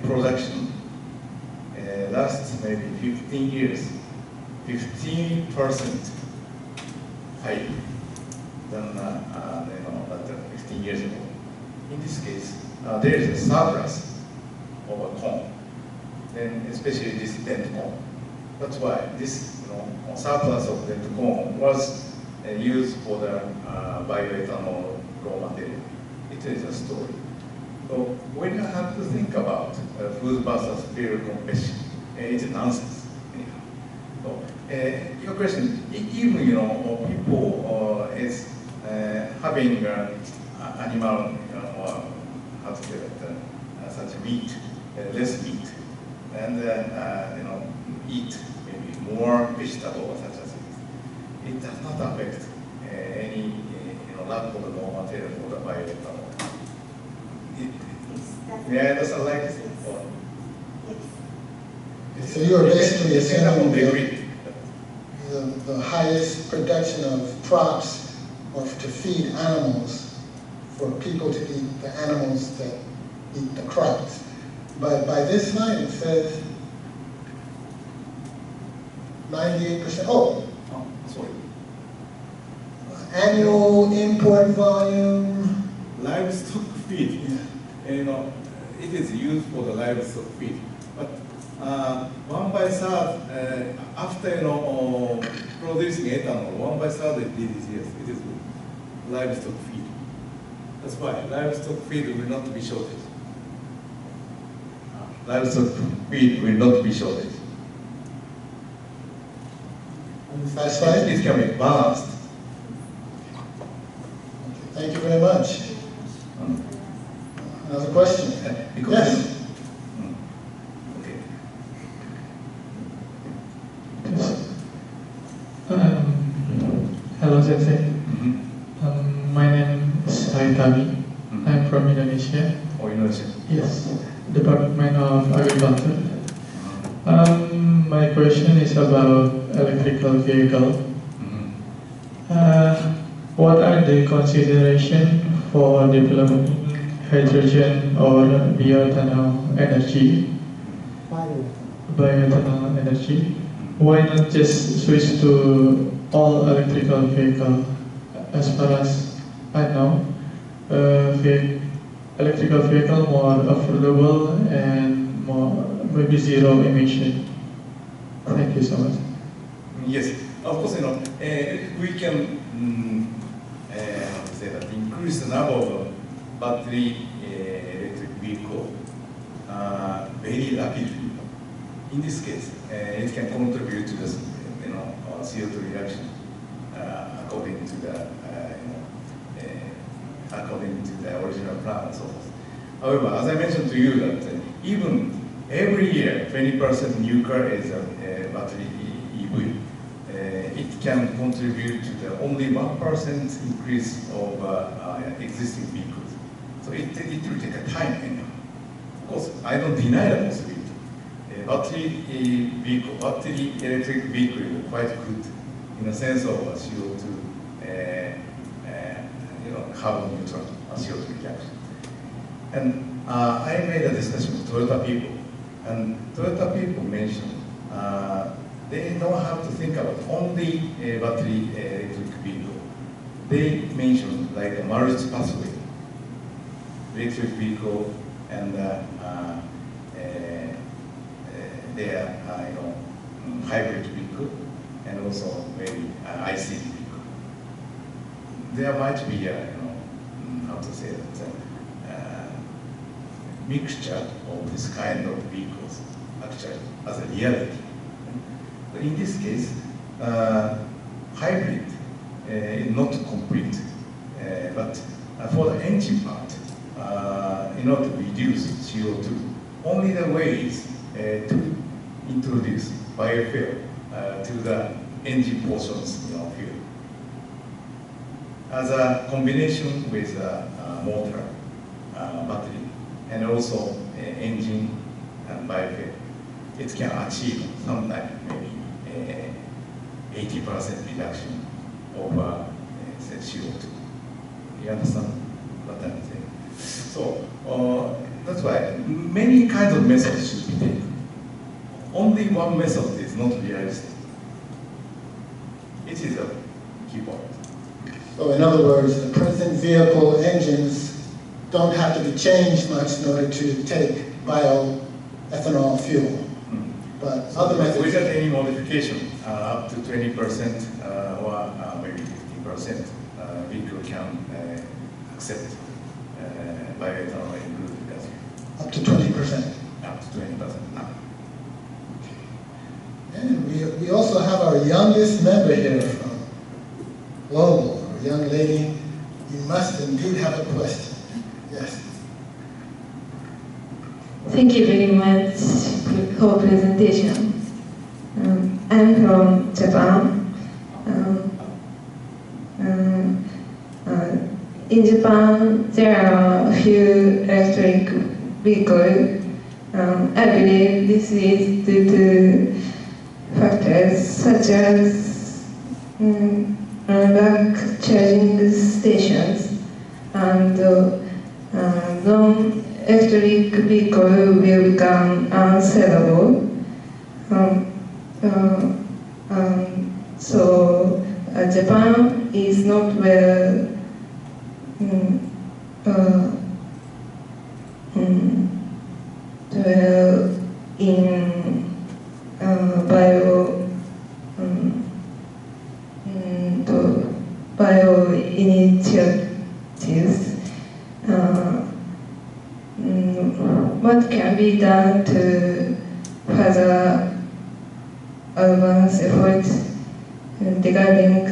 production lasts maybe 15 years, 15% higher than 15 years ago. In this case, there is a surplus of corn, and especially this dent corn. That's why this surplus of dent corn was used for the bioethanol raw material. It is a story. So when you have to think about food versus fuel competition, it's nonsense. Anyhow. So your question, even people is having animal or how to say that such meat, less meat, and eat maybe more vegetable such as it. It does not affect any lack of the raw material for the bioethanol. May I understand like this? So you are basically assuming the highest production of crops or to feed animals for people to eat the animals that eat the crops. But by this slide it says 98%. Oh, sorry. Annual import volume. Livestock feed. It is used for the livestock feed. But 1/3 after producing ethanol, 1/3 it is livestock feed. That's why livestock feed will not be shortage. Livestock feed will not be shortage. Satisfied? It can be balanced. Thank you very much. Another question? Yes. Hello, Sensei. I'm from Indonesia. Or Indonesia? Yes, Department of Agriculture. My question is about electrical vehicle. What are the considerations for developing hydrogen or bioethanol energy? Bioethanol energy. Why not just switch to all electrical vehicle? As far as I know, electrical vehicle more affordable and more maybe zero emission. Thank you so much. Yes, of course, we can say that increase the number of battery electric vehicle very rapidly. In this case, it can contribute to this, CO2 reduction according to the original plan and so forth. However, as I mentioned to you that even every year 20% new car is a battery EV. It can contribute to the only 1% increase of existing vehicles. So it will take a time anyhow. Of course, I don't deny the possibility. Battery electric vehicle is quite good in the sense of CO2, carbon neutral CO2 reduction. And I made a discussion with Toyota people, and Toyota people mentioned they don't have to think about only a battery electric vehicle. They mentioned like a marriage pathway, electric vehicle and their hybrid vehicle, and also maybe IC vehicle. There might be a how to say that mixture of this kind of vehicles actually as a reality. But in this case, hybrid is not complete, but for the engine part, in order to reduce CO2, only the ways to introduce biofuel to the engine portions fuel. As a combination with motor, battery, and also engine and biofuel, it can achieve sometime maybe 80% reduction of CO2. You understand what I'm saying? So that's why many kinds of methods should be taken. Only one method is not realistic. It is a key point. So in other words, the present vehicle engines don't have to be changed much in order to take bioethanol fuel. But other methods... Without any modification, up to 20% or maybe 15%, vehicle can accept bioethanol included gas fuel. Up to 20%? Up to 20% now. And we also have our youngest member here from Global. Young lady, you must indeed have a question. Yes. Thank you very much for presentation. I'm from Japan. In Japan, there are a few electric vehicles. I believe this is due to factors such as back charging stations and non-electric vehicle will become unsellable. So Japan is not well in bio initiatives. What can be done to further advance efforts regarding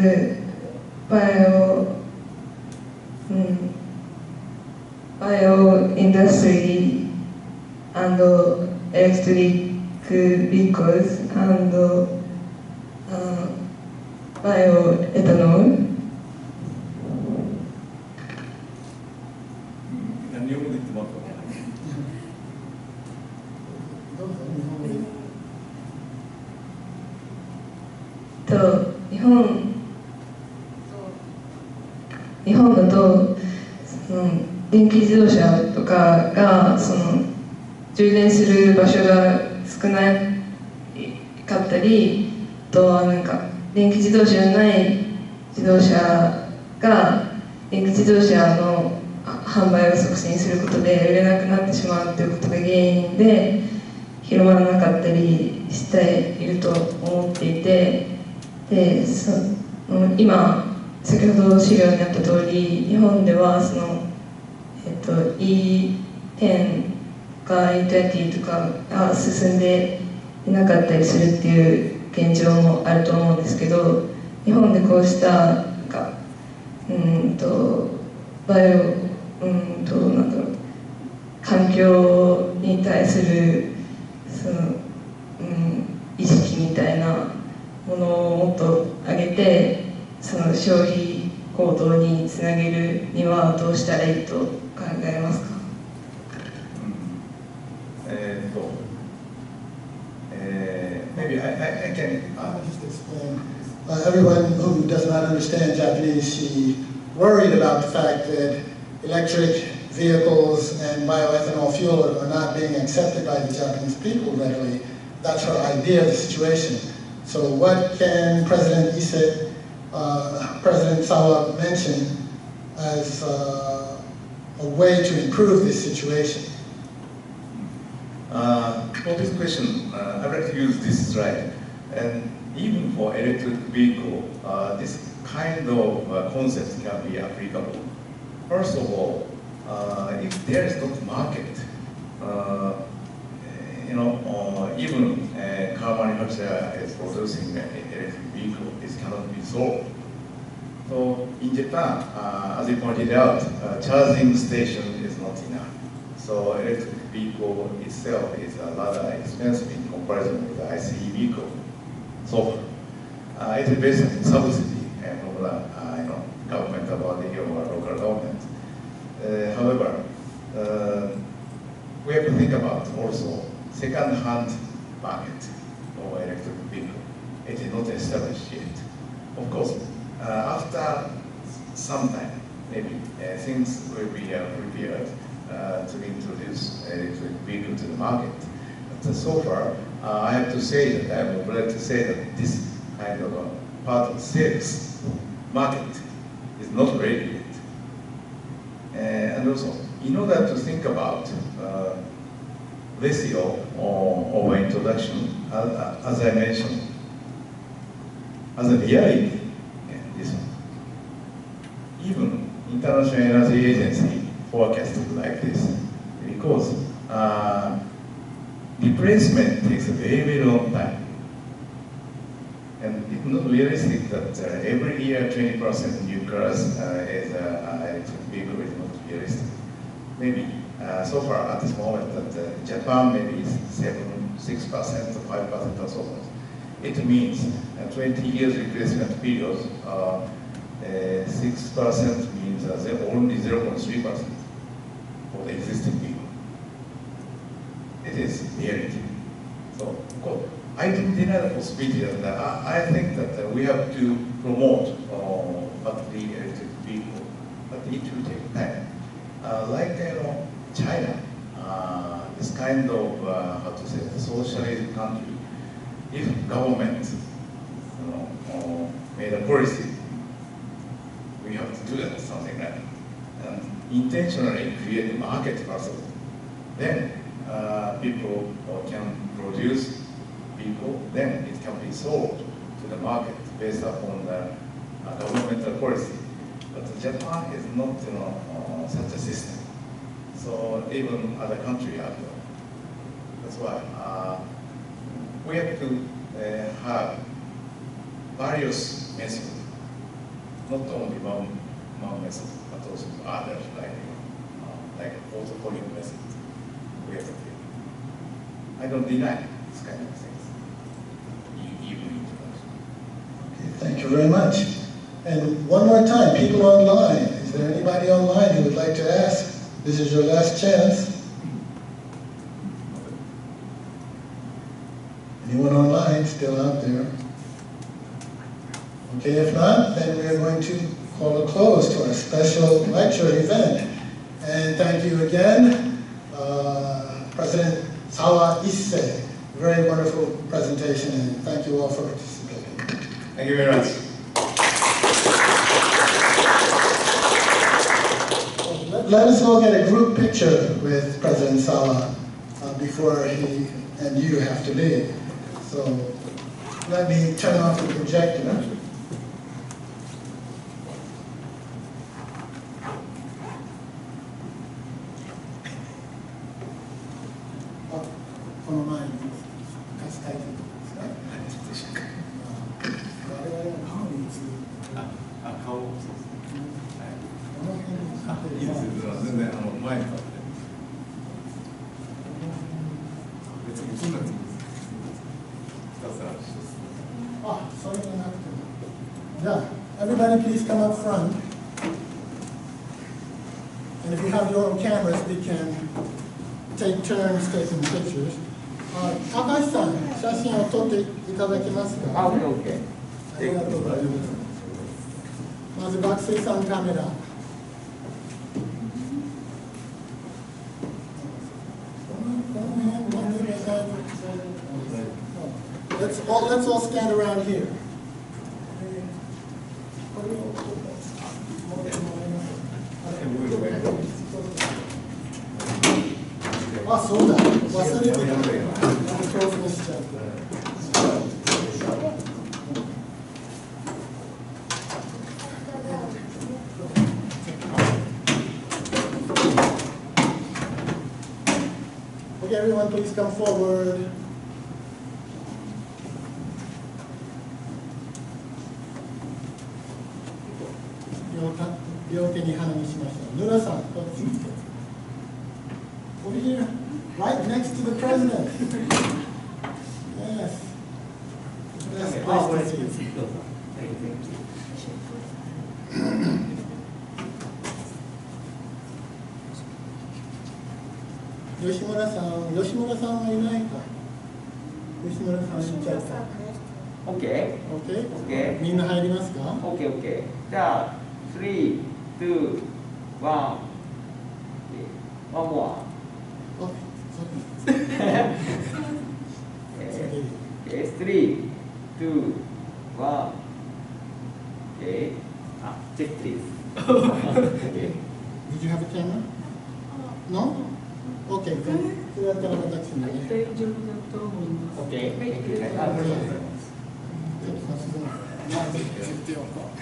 bio industry and electric vehicles and bioethanol? 日本語で言ってもらった。日本だとその電気自動車とかがその充電する場所が少なかったり、あとはなんか電気自動車じゃない自動車が電気自動車の販売を促進することで売れなくなってしまうということが原因で広まらなかったりしていると思っていて、で今先ほど資料にあった通り、日本ではその、E10 か E20 とかが進んでいなかったりするっていう現状もあると思うんですけど、日本でこうしたなんかバイオなんだろう、環境に対するその、意識みたいなものをもっと上げて、その消費行動につなげるにはどうしたらいいと考えますか？Maybe I can just explain. Everyone who does not understand Japanese, she worried about the fact that electric vehicles and bioethanol fuel are not being accepted by the Japanese people readily. That's her idea of the situation. So what can President Issei, President Sawa mention as a way to improve this situation? For this question, I'd like to use this slide. And even for electric vehicle, this kind of concept can be applicable. First of all, if there is not market, even a car manufacturer is producing an electric vehicle, it cannot be sold. So in Japan, as you pointed out, charging station is not enough. So electric vehicle itself is rather expensive in comparison with the ICE vehicle. So it is based on subsidy from the governmental body or local government. However, we have to think about also second-hand market for electric vehicle. It is not established yet. Of course, after some time, maybe things will be prepared to introduce electric vehicle to the market. But so far, I have to say that I am glad to say that this kind of part of sales market is not ready yet. And also, in order to think about ratio or introduction, as I mentioned, as a reality, this one, even International Energy Agency forecasted like this, because replacement takes a very, very long time. And it's not realistic that every year 20% new cars is electric vehicle is not realistic. Maybe so far at this moment that Japan maybe is 6% or 5% or so forth. It means 20 years replacement period, 6% means only 0.3% for the existing vehicle. It is reality. So, of course, I don't deny the possibility that I think that we have to promote battery electric vehicle, but it will take time. Like China, this kind of socialist country, if government made a policy, we have to do that, something like that, and intentionally create a market first. Then people can produce vehicle, then it can be sold to the market based upon the governmental policy. But Japan is not such a system. So even other countries have. That's why we have to have various methods, not only one method, but also others like portfolio method. We have to do. I don't deny this kind of things. Even Okay, thank you very much. And one more time, people online. Is there anybody online who would like to ask This is your last chance. Anyone online still out there? Okay, if not, then we are going to call a close to our special lecture event. And thank you again, President Sawa Issei. Very wonderful presentation, and thank you all for participating. Thank you very much. Let us all get a group picture with President Sawa before he and you have to leave. So let me turn off the projector. Everybody please come up front. And if you have your own cameras, we can take turns taking pictures. 高橋さん、写真を撮っていただけますか？あ、OK。ありがとうございます。まず学生さんカメラ。Let's all stand around here. あ、そうだ。忘れてた。興奮しちゃった。Okay, everyone, please come forward. 両手に花にしましょう。ヌラさん、こっち。Over here, right next to the president. Yes. Yes, nice to see you. Yoshimuraさんはいないか。吉村さん行っちゃった。OK。OK。みんな入りますか。OK。じゃあ、3、2、1。One more. Okay, 3, 2, 1. Okay. Check please. Okay. Did you have a camera? No? Okay, then. Okay.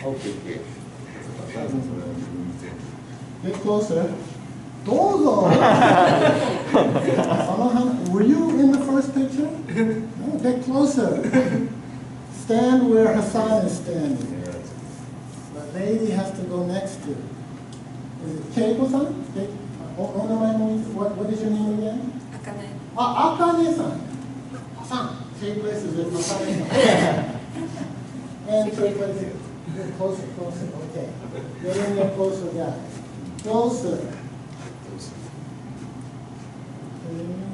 Okay. Get closer. どうぞ。Were you in the first picture? No, get closer. Stand where Hassan is standing. The lady has to go next to. Is it Keiko-san? What is your name again? Akane. Akane-san. Hassan. Take places with Akane-san. And take places. Closer. Okay. Get in there closer, guys. Closer. Okay.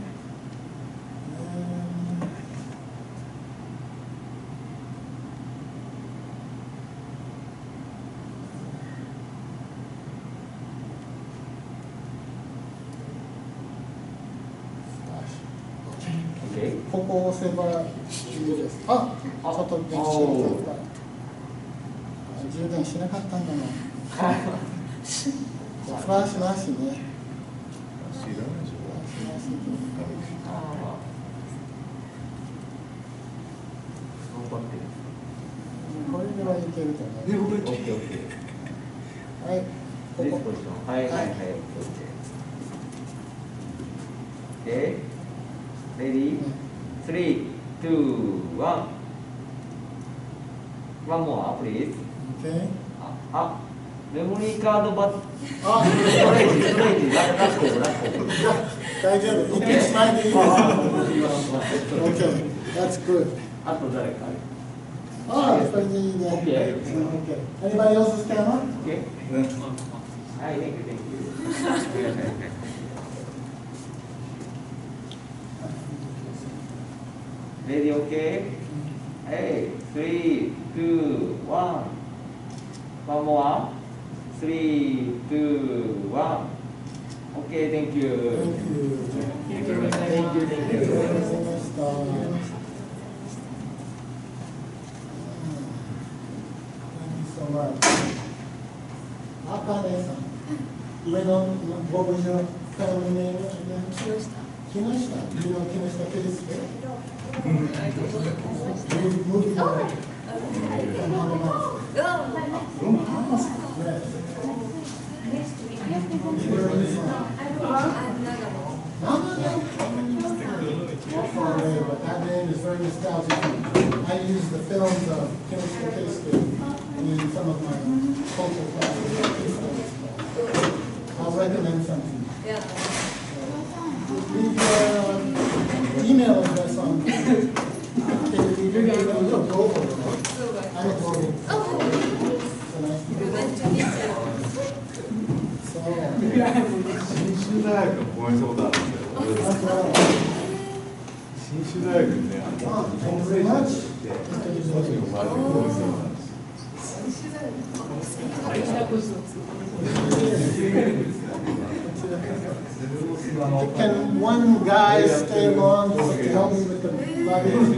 ここを押せばいいです。あ、ちょっと電子充電しなかったんだな。フラッシュなしね。これではいけると思う。はい。ここ。はい。Okay. Ready? 3, 2, 1. One more, please. Okay. Memory card, but. 大丈夫。1つ前でいいです。Okay. That's good. あと誰か。これでいいね。Okay. Anybody else's camera? Okay. Hi, thank you. Ready, okay? Hey, 3, 2, 1. One more. 3, 2, 1. Okay, thank you. Thank you. Thank you so much. Akane-san. What was your family name again? Kinoshita. Kinoshita. Do you know Kinoshita Kirisube? Movie director. From Hanamasa. From Hanamasa? Yes. Where are you from? Not far away, but that name is very nostalgic. I use the films of Kinoshita Kirisube in some of my cultural classes. I'll recommend something. Yeah. Leave your email address on. You're global. I'm a global. So nice to meet you. So. Thank you very much. Can one guy stay long to help me with the luggage?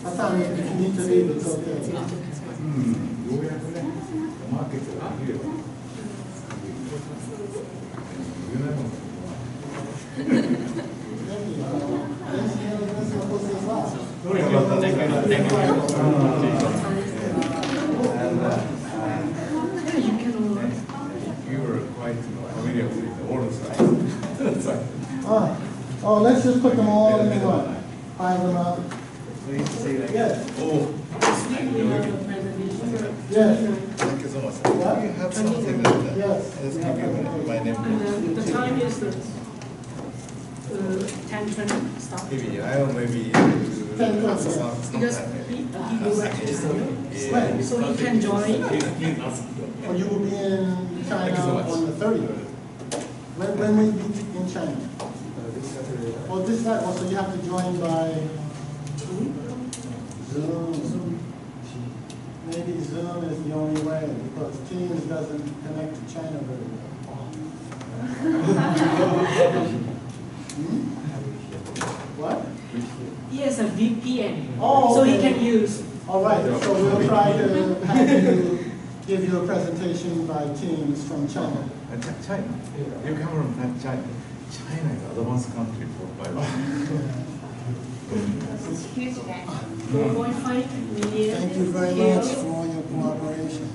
Hassan, if you need to leave, it's okay. Oh, let's just put them all in one. File them up. Yes. Oh. Yes. Thank you so much. Yeah. You have something like that. Yes. Let's give you my name. The time is 10:20 start. Maybe I don't maybe. Because he will register. So he can join. Or you will be in China on the 30th. When will you be in China? Oh, this Saturday. Also, you have to join by Zoom. Maybe Zoom is the only way because Teams doesn't connect to China very well. What? He has a VPN, oh, so okay. he can use. All right, so we'll try to have you give you a presentation by Teams from China. China? You come from China. China is an advanced country for biology. It's huge. 4.5 million. Thank you very much for your cooperation.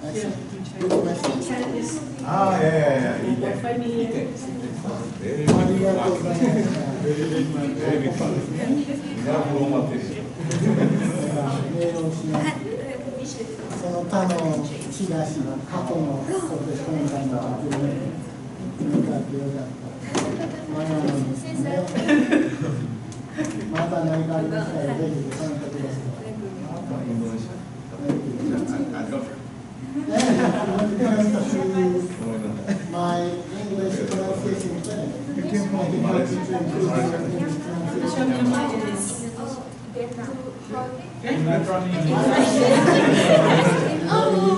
Excellent. Good question. China is 4.5 million. Very big fun. Raw material. その他のチラシの過去のことで今回のアプリね、よかったよかった。マナーのですね。また何かありましたらぜひご参加ください。My English pronunciation clinic. You can help you to improve your English pronunciation.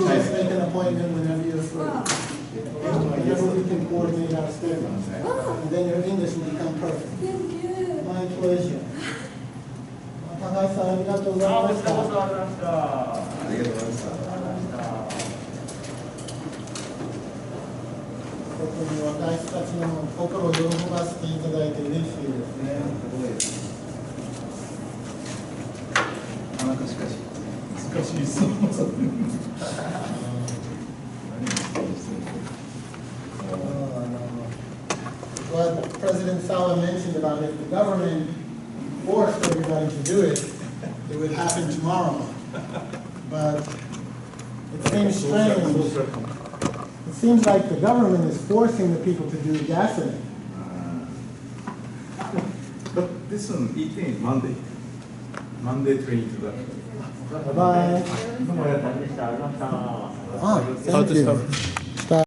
Just make an appointment whenever you're free. Whenever we can coordinate our schedules. And then your English will become perfect. My pleasure. 高橋さん、ありがとうございました。特に私たちの心を喜ばせていただいて嬉しいですね。なんかしかし難しいそう。What President Sawa mentioned about if the government forced everybody to do it, it would happen tomorrow. But it seems strange. It seems like the government is forcing the people to do gasoline. But this one, E10 is Monday. Monday train to that. Bye-bye. どうもありがとうございました。Thank you.